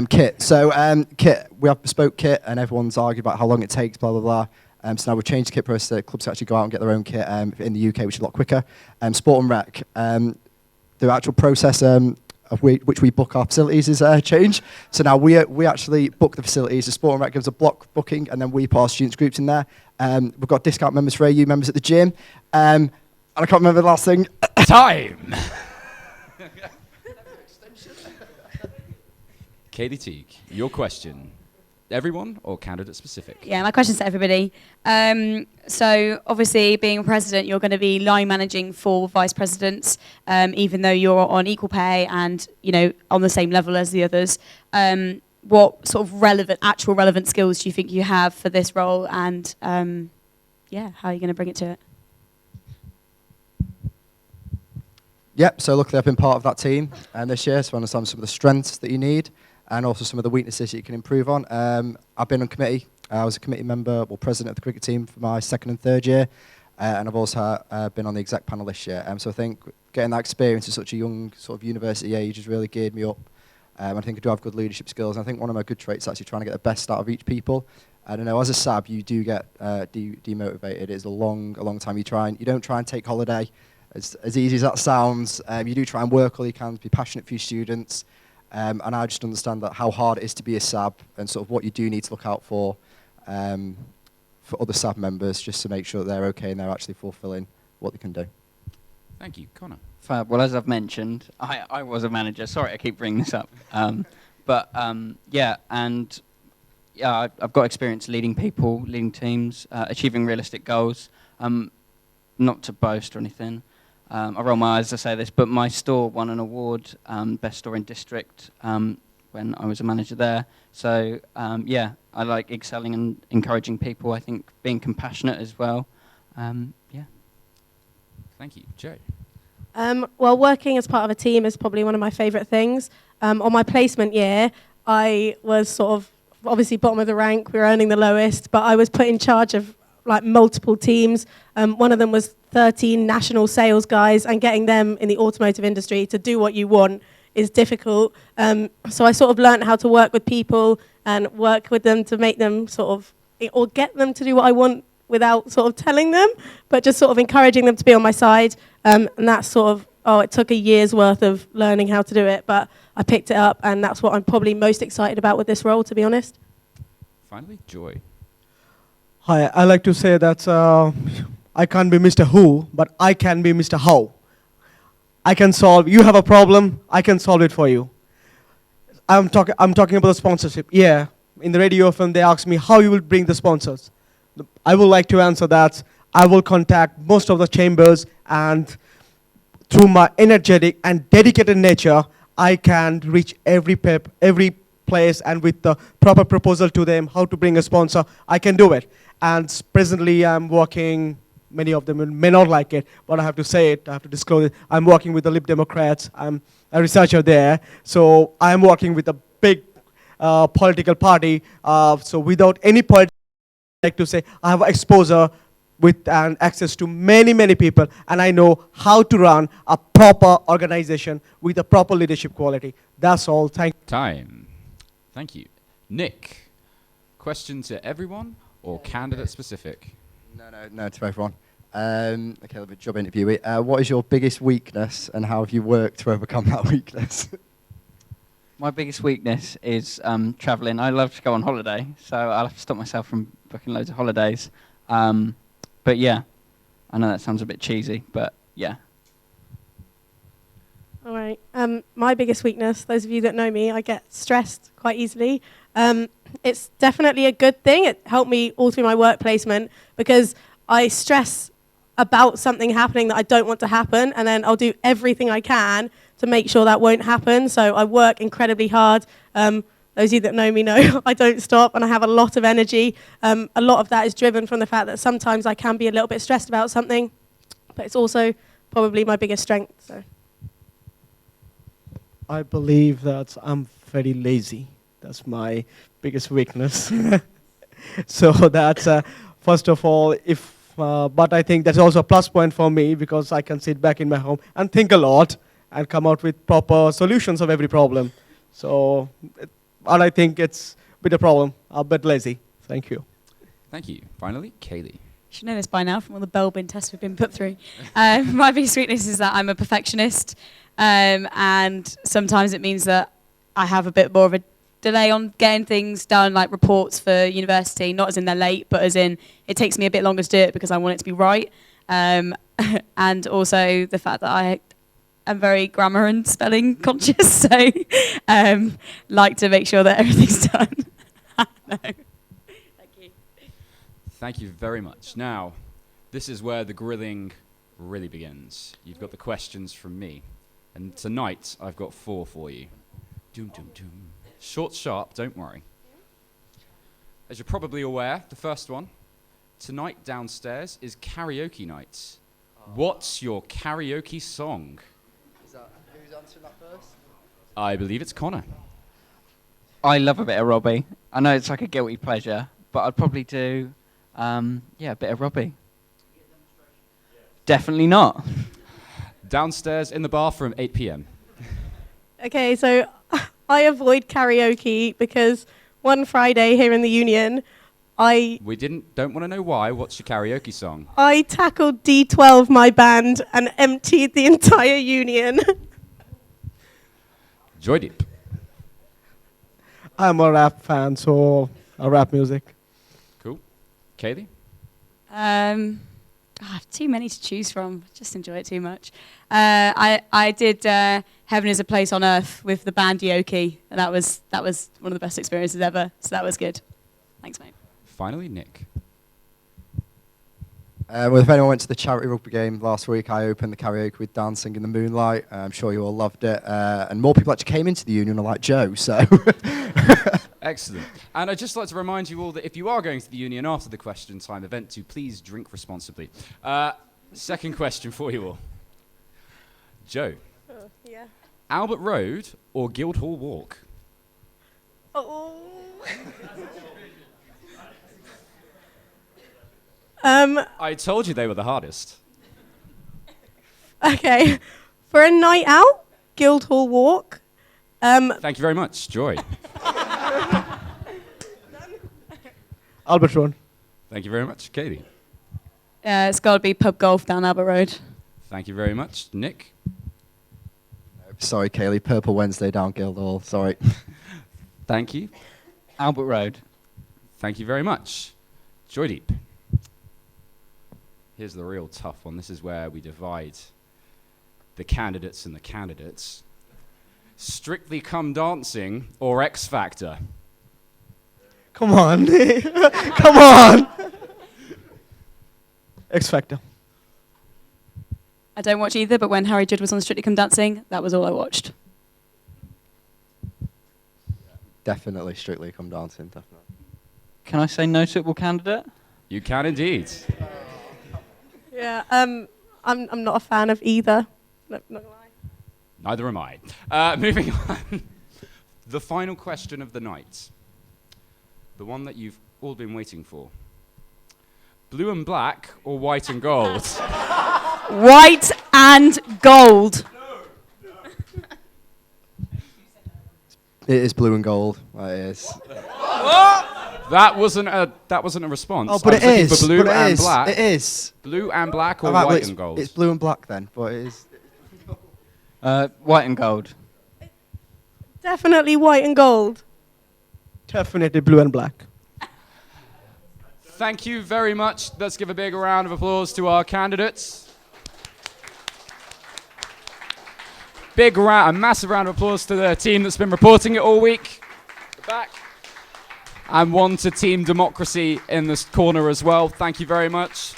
Kit. So kit. We have bespoke kit, and everyone's argued about how long it takes. Blah blah blah. So now we've changed the kit process. So clubs can actually go out and get their own kit in the UK, which is a lot quicker. Sport and rec. The actual process of which we book our facilities is changed. So now we actually book the facilities. The sport and rec gives a block booking, and then we put our students groups in there. We've got discount members for AU members at the gym. And I can't remember the last thing. Time. Katie Teague, your question. Everyone or candidate specific? Yeah, my question's to everybody. So obviously, being president, you're going to be line managing 4 vice presidents, even though you're on equal pay and on the same level as the others. What sort of actual relevant skills do you think you have for this role, and how are you going to bring it to it? Yep. So luckily, I've been part of that team this year, so I understand some of the strengths that you need, and also some of the weaknesses that you can improve on. I've been on committee. I was a committee member, president of the cricket team for my 2nd and 3rd year, and I've also been on the exec panel this year. So I think getting that experience at such a young sort of university age has really geared me up. I think I do have good leadership skills. And I think one of my good traits is actually trying to get the best out of each people. I don't know, as a SAB, you do get demotivated. It's a long time. You don't try and take holiday. As easy as that sounds, you do try and work all you can, be passionate for your students. And I just understand that how hard it is to be a SAB and sort of what you do need to look out for other SAB members, just to make sure that they're okay and they're actually fulfilling what they can do. Thank you. Connor. Fab. Well, as I've mentioned, I was a manager. Sorry, I keep bringing this up. I've got experience leading people, leading teams, achieving realistic goals. Not to boast or anything. I roll my eyes to say this, but my store won an award, best store in district, when I was a manager there. So I like excelling and encouraging people. I think being compassionate as well. Thank you, Joe. Well, working as part of a team is probably one of my favourite things. On my placement year, I was sort of obviously bottom of the rank. We were earning the lowest, but I was put in charge of multiple teams. One of them was 13 national sales guys, and getting them in the automotive industry to do what you want is difficult. So I sort of learned how to work with people and work with them to make them or get them to do what I want without sort of telling them, but just sort of encouraging them to be on my side. And that's it took a year's worth of learning how to do it, but I picked it up, and that's what I'm probably most excited about with this role, to be honest. Finally, Joy. Hi, I like to say that I can't be Mr. Who, but I can be Mr. How. You have a problem, I can solve it for you. I'm talking about the sponsorship. Yeah, in the radio film, they asked me how you will bring the sponsors. I would like to answer that. I will contact most of the chambers, and through my energetic and dedicated nature, I can reach every place, and with the proper proposal to them how to bring a sponsor, I can do it. And presently I'm working, many of them may not like it, but I have to say it, I have to disclose it. I'm working with the Lib Democrats. I'm a researcher there. So I'm working with a big political party. So without any politics, I like to say I have exposure with and access to many people, and I know how to run a proper organization with a proper leadership quality. That's all. Thank you. Time. Thank you. Nick, question to everyone or candidate specific? No, to everyone. Okay, let me job interview. What is your biggest weakness, and how have you worked to overcome that weakness? My biggest weakness is travelling. I love to go on holiday, so I'll have to stop myself from booking loads of holidays. But yeah, I know that sounds a bit cheesy, but yeah. All right. My biggest weakness, those of you that know me, I get stressed quite easily. It's definitely a good thing. It helped me all through my work placement, because I stress about something happening that I don't want to happen, and then I'll do everything I can to make sure that won't happen. So I work incredibly hard. There's those of you that know me know I don't stop and I have a lot of energy. A lot of that is driven from the fact that sometimes I can be a little bit stressed about something, but it's also probably my biggest strength. So. I believe that I'm very lazy. That's my biggest weakness. So that's, first of all, but I think that's also a plus point for me because I can sit back in my home and think a lot and come out with proper solutions of every problem. So, and I think it's a bit a problem. I'm a bit lazy. Thank you. Thank you. Finally, Kaylee. You should know this by now from all the Belbin tests we've been put through. My biggest weakness is that I'm a perfectionist, and sometimes it means that I have a bit more of a delay on getting things done, like reports for university, not as in they're late, but as in it takes me a bit longer to do it because I want it to be right. And also the fact that I am very grammar and spelling conscious, so like to make sure that everything's done. No. Thank you. Thank you very much. Now, this is where the grilling really begins. You've got the questions from me, and tonight I've got 4 for you. Doom, doom, doom. Short, sharp, don't worry. As you're probably aware, the first one, tonight downstairs is karaoke night. What's your karaoke song? Who's answering that first? I believe it's Connor. I love a bit of Robbie. I know it's like a guilty pleasure, but I'd probably do, a bit of Robbie. Definitely not. Downstairs in the bathroom, 8 p.m. Okay, so I avoid karaoke because one Friday here in the Union, We don't want to know why. What's your karaoke song? I tackled D12, my band, and emptied the entire Union. Joy Deep. I'm a rap fan, so rap music. Cool. Kaylee? I have too many to choose from. Just enjoy it too much. I did Heaven is a Place on Earth with the band Yoki, and that was one of the best experiences ever. So that was good. Thanks, mate. Finally, Nick. Well, if anyone went to the charity rugby game last week, I opened the karaoke with Dancing in the Moonlight. I'm sure you all loved it. And more people actually came into the Union, like Joe, so... Excellent. And I'd just like to remind you all that if you are going to the Union after the question time event, to please drink responsibly. Second question for you all. Joe. Oh, yeah. Albert Road or Guildhall Walk? Oh. I told you they were the hardest. Okay. For a night out, Guildhall Walk. Thank you very much. Joy. Albert Road. Thank you very much. Katie. It's got to be pub golf down Albert Road. Thank you very much. Nick. Sorry, Kaylee. Purple Wednesday down Guildhall. Sorry. Thank you. Albert Road. Thank you very much. Joy Deep. Here's the real tough one. This is where we divide the candidates and the candidates. Strictly Come Dancing or X Factor? Come on. Come on. X Factor. I don't watch either, but when Harry Judd was on Strictly Come Dancing, that was all I watched. Definitely Strictly Come Dancing, definitely. Can I say no suitable candidate? You can indeed. Yeah, I'm not a fan of either. No, not gonna lie. Neither am I. Moving on. The final question of the night. The one that you've all been waiting for. Blue and black or white and gold? White and gold. It is blue and gold. It is. That wasn't a response. Oh, but it is. For blue but and it is. black. It is. Blue and black or Alright, well, white and gold? It's blue and black then, but it is. White and gold. Definitely white and gold. Definitely blue and black. Thank you very much. Let's give a big round of applause to our candidates. A massive round of applause to the team that's been reporting it all week. Back. And one to Team Democracy in this corner as well. Thank you very much.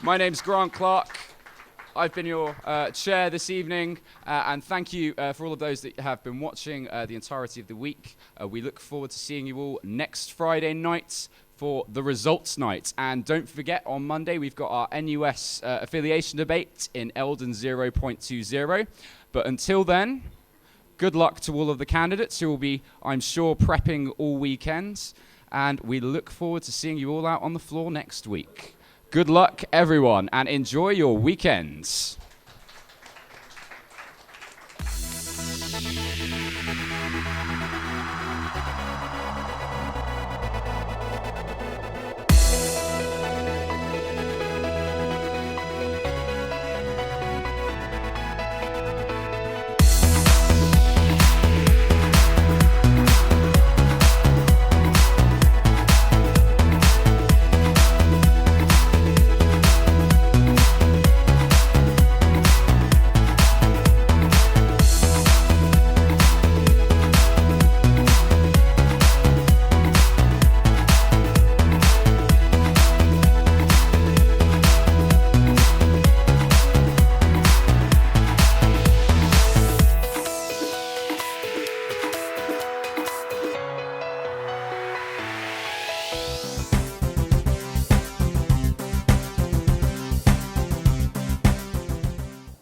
My name's Grant Clark. I've been your chair this evening, and thank you for all of those that have been watching the entirety of the week. We look forward to seeing you all next Friday night for the results night. And don't forget, on Monday, we've got our NUS affiliation debate in Eldon 0.20. But until then, good luck to all of the candidates who will be, I'm sure, prepping all weekend. And we look forward to seeing you all out on the floor next week. Good luck, everyone, and enjoy your weekends.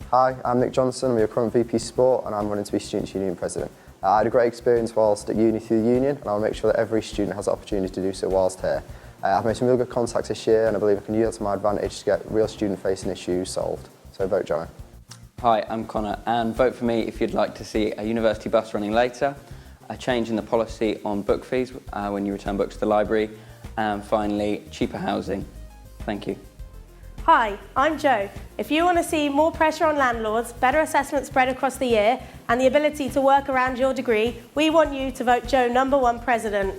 Hi, I'm Nick Johnson, I'm your current VP Sport and I'm running to be Students' Union President. I had a great experience whilst at uni through the union and I'll make sure that every student has the opportunity to do so whilst here. I've made some real good contacts this year and I believe I can use that to my advantage to get real student-facing issues solved. So vote Jono. Hi, I'm Connor, and vote for me if you'd like to see a university bus running later, a change in the policy on book fees when you return books to the library, and finally, cheaper housing. Thank you. Hi, I'm Jo. If you want to see more pressure on landlords, better assessment spread across the year, and the ability to work around your degree, we want you to vote Jo #1 President.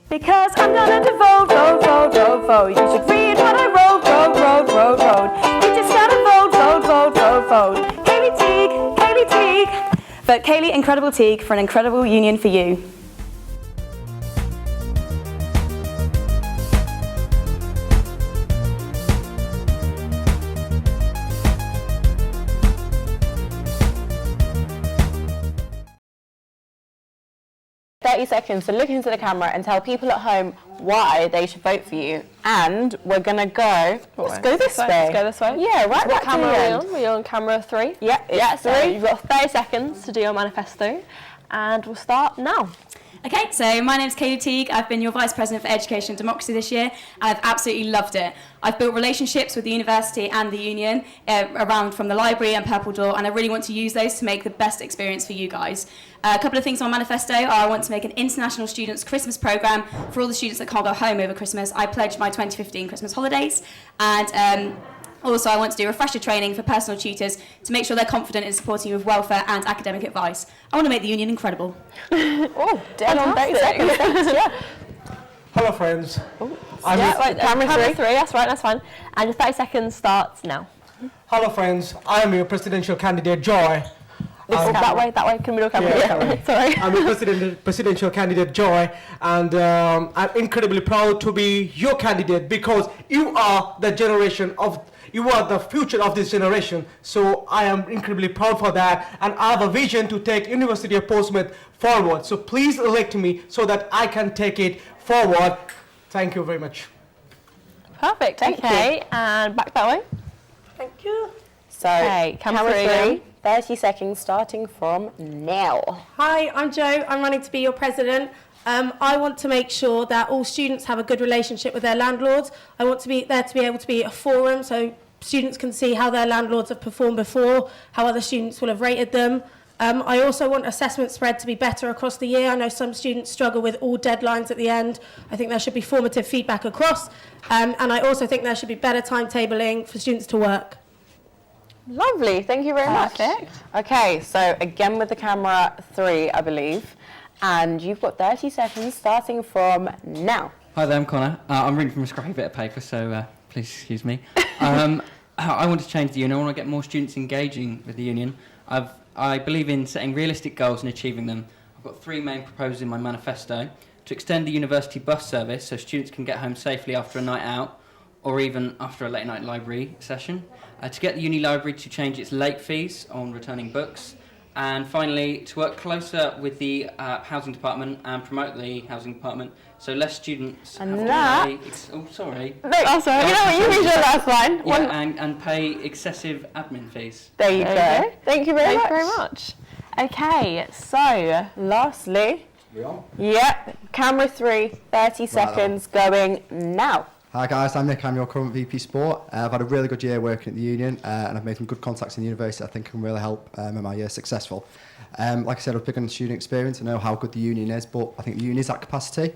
Because I'm gonna vote, vote, vote, vote, vote. You should read what I wrote, wrote. You just gotta vote, vote, vote, vote, vote. Kaylee Teague, Kaylee Teague. Vote Kaylee Incredible Teague for an incredible union for you. 30 seconds to look into the camera and tell people at home why they should vote for you. And we're going to go, let's go this way. Let's go this way. Yeah, right So what back to camera the are we end. on? We're on camera 3? Yeah, Yeah, so 3. you've got 30 seconds to do your manifesto, and we'll start now. Okay, so my name's Kaylee Teague. I've been your Vice President for Education and Democracy this year, and I've absolutely loved it. I've built relationships with the university and the union around from the library and Purple Door, and I really want to use those to make the best experience for you guys. A couple of things on my manifesto are I want to make an international students' Christmas programme for all the students that can't go home over Christmas. I pledged my 2015 Christmas holidays, and also I want to do refresher training for personal tutors to make sure they're confident in supporting you with welfare and academic advice. I want to make the union incredible. Oh, dead on 30 seconds. Thanks, yeah. Hello, friends. Camera 3, that's right, that's fine. And your 30 seconds starts now. Hello, friends. I am your presidential candidate, Joy. That way, can we look camera? Yeah, sorry. I'm your presidential candidate, Joy, and I'm incredibly proud to be your candidate because you are the future of this generation. So I am incredibly proud for that, and I have a vision to take University of Portsmouth forward. So please elect me so that I can take it forward. Thank you very much. Perfect. Thank you. And back that way. Thank you. So, camera 3, 30 seconds starting from now. Hi, I'm Jo. I'm running to be your president. I want to make sure that all students have a good relationship with their landlords. I want to be there to be able to be a forum so students can see how their landlords have performed before, how other students will have rated them. I also want assessment spread to be better across the year. I know some students struggle with all deadlines at the end. I think there should be formative feedback across. And I also think there should be better timetabling for students to work. Lovely, thank you very much. Okay, so again with the camera 3, I believe. And you've got 30 seconds starting from now. Hi there, I'm Connor. I'm reading from a scrappy bit of paper, so please excuse me. I want to change the union. I want to get more students engaging with the union. I believe in setting realistic goals and achieving them. I've got 3 main proposals in my manifesto. To extend the university bus service so students can get home safely after a night out. or even after a late night library session, to get the uni library to change its late fees on returning books, and finally to work closer with the housing department and promote the housing department so less students have to pay... Oh, sorry. No, oh, sorry. You know what, you read your last line. Yeah, and pay excessive admin fees. There you go. Thank you very much. Okay, so lastly... We on? Yep, camera 3, 30 seconds going now. Hi guys, I'm Nick, I'm your current VP Sport. I've had a really good year working at the union and I've made some good contacts in the university I think can really help make my year successful. Like I said, I was big on student experience. I know how good the union is, but I think the union is at capacity.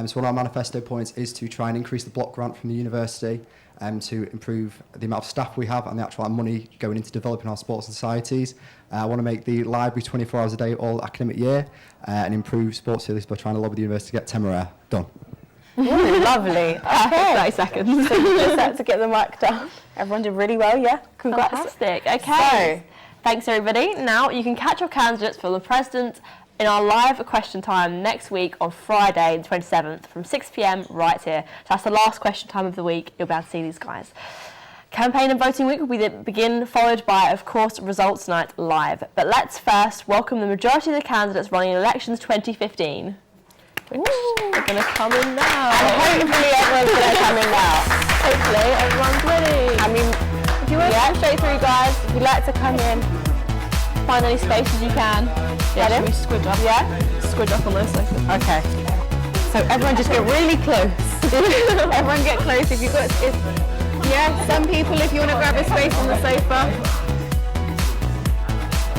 So one of our manifesto points is to try and increase the block grant from the university to improve the amount of staff we have and the actual money going into developing our sports societies. I want to make the library 24 hours a day all academic year and improve sports facilities by trying to lobby the university to get Temeraire done. Ooh, lovely. 30 seconds. So you just had to get the mic down. Everyone did really well, yeah? Congrats. Fantastic. Okay. So, thanks everybody. Now you can catch your candidates for the president in our live question time next week on Friday the 27th from 6 p.m. right here. So that's the last question time of the week. You'll be able to see these guys. Campaign and voting week will begin, followed by, of course, results night live. But let's first welcome the majority of the candidates running in elections 2015. Which are going to come in now. And hopefully everyone's going to come in now. Hopefully everyone's ready. I mean, if you want to come straight through, guys, if you'd like to come in, find any spaces you can. Yeah, should we squidge up? Yeah? Squidge up on those sofas. Okay. So everyone just get really close. Everyone get close. If you've got... Yeah, some people, if you want to grab a space on the sofa.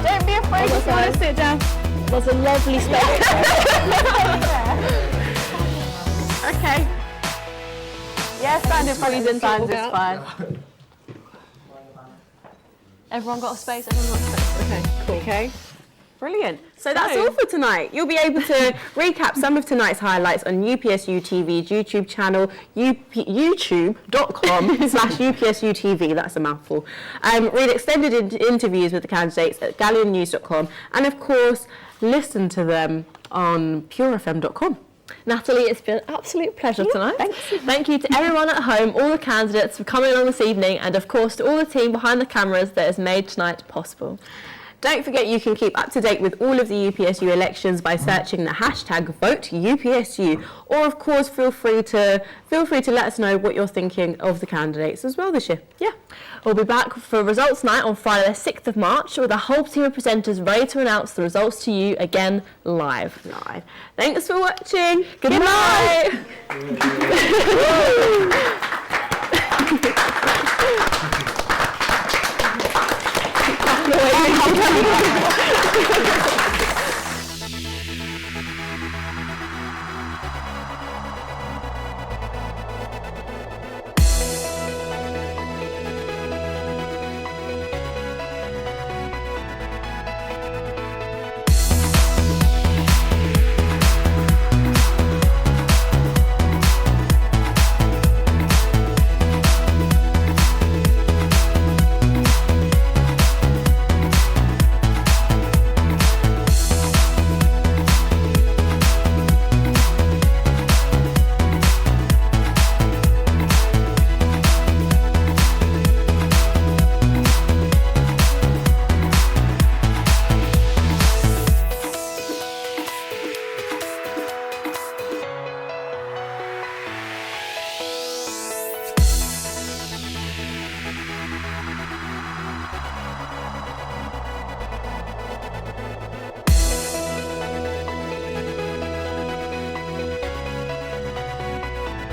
Don't be afraid if you want to sit down. There's a lovely space. Okay. Yeah, standard freezing times is fine. Everyone got a space? Everyone got a space. Okay, cool. Okay. Brilliant. So that's all for tonight. You'll be able to recap some of tonight's highlights on UPSU TV's YouTube channel, youtube.com/UPSU TV. That's a mouthful. Read extended interviews with the candidates at galleonnews.com, and of course, listen to them on purefm.com. Natalie, it's been an absolute pleasure tonight. Thanks. Thank you to everyone at home, all the candidates for coming on this evening, and of course to all the team behind the cameras that has made tonight possible. Don't forget you can keep up to date with all of the UPSU elections by searching the hashtag #VoteUPSU, or of course feel free to let us know what you're thinking of the candidates as well this year. Yeah. We'll be back for results night on Friday the 6th of March with a whole team of presenters ready to announce the results to you again live. Thanks for watching. Good night. Wait.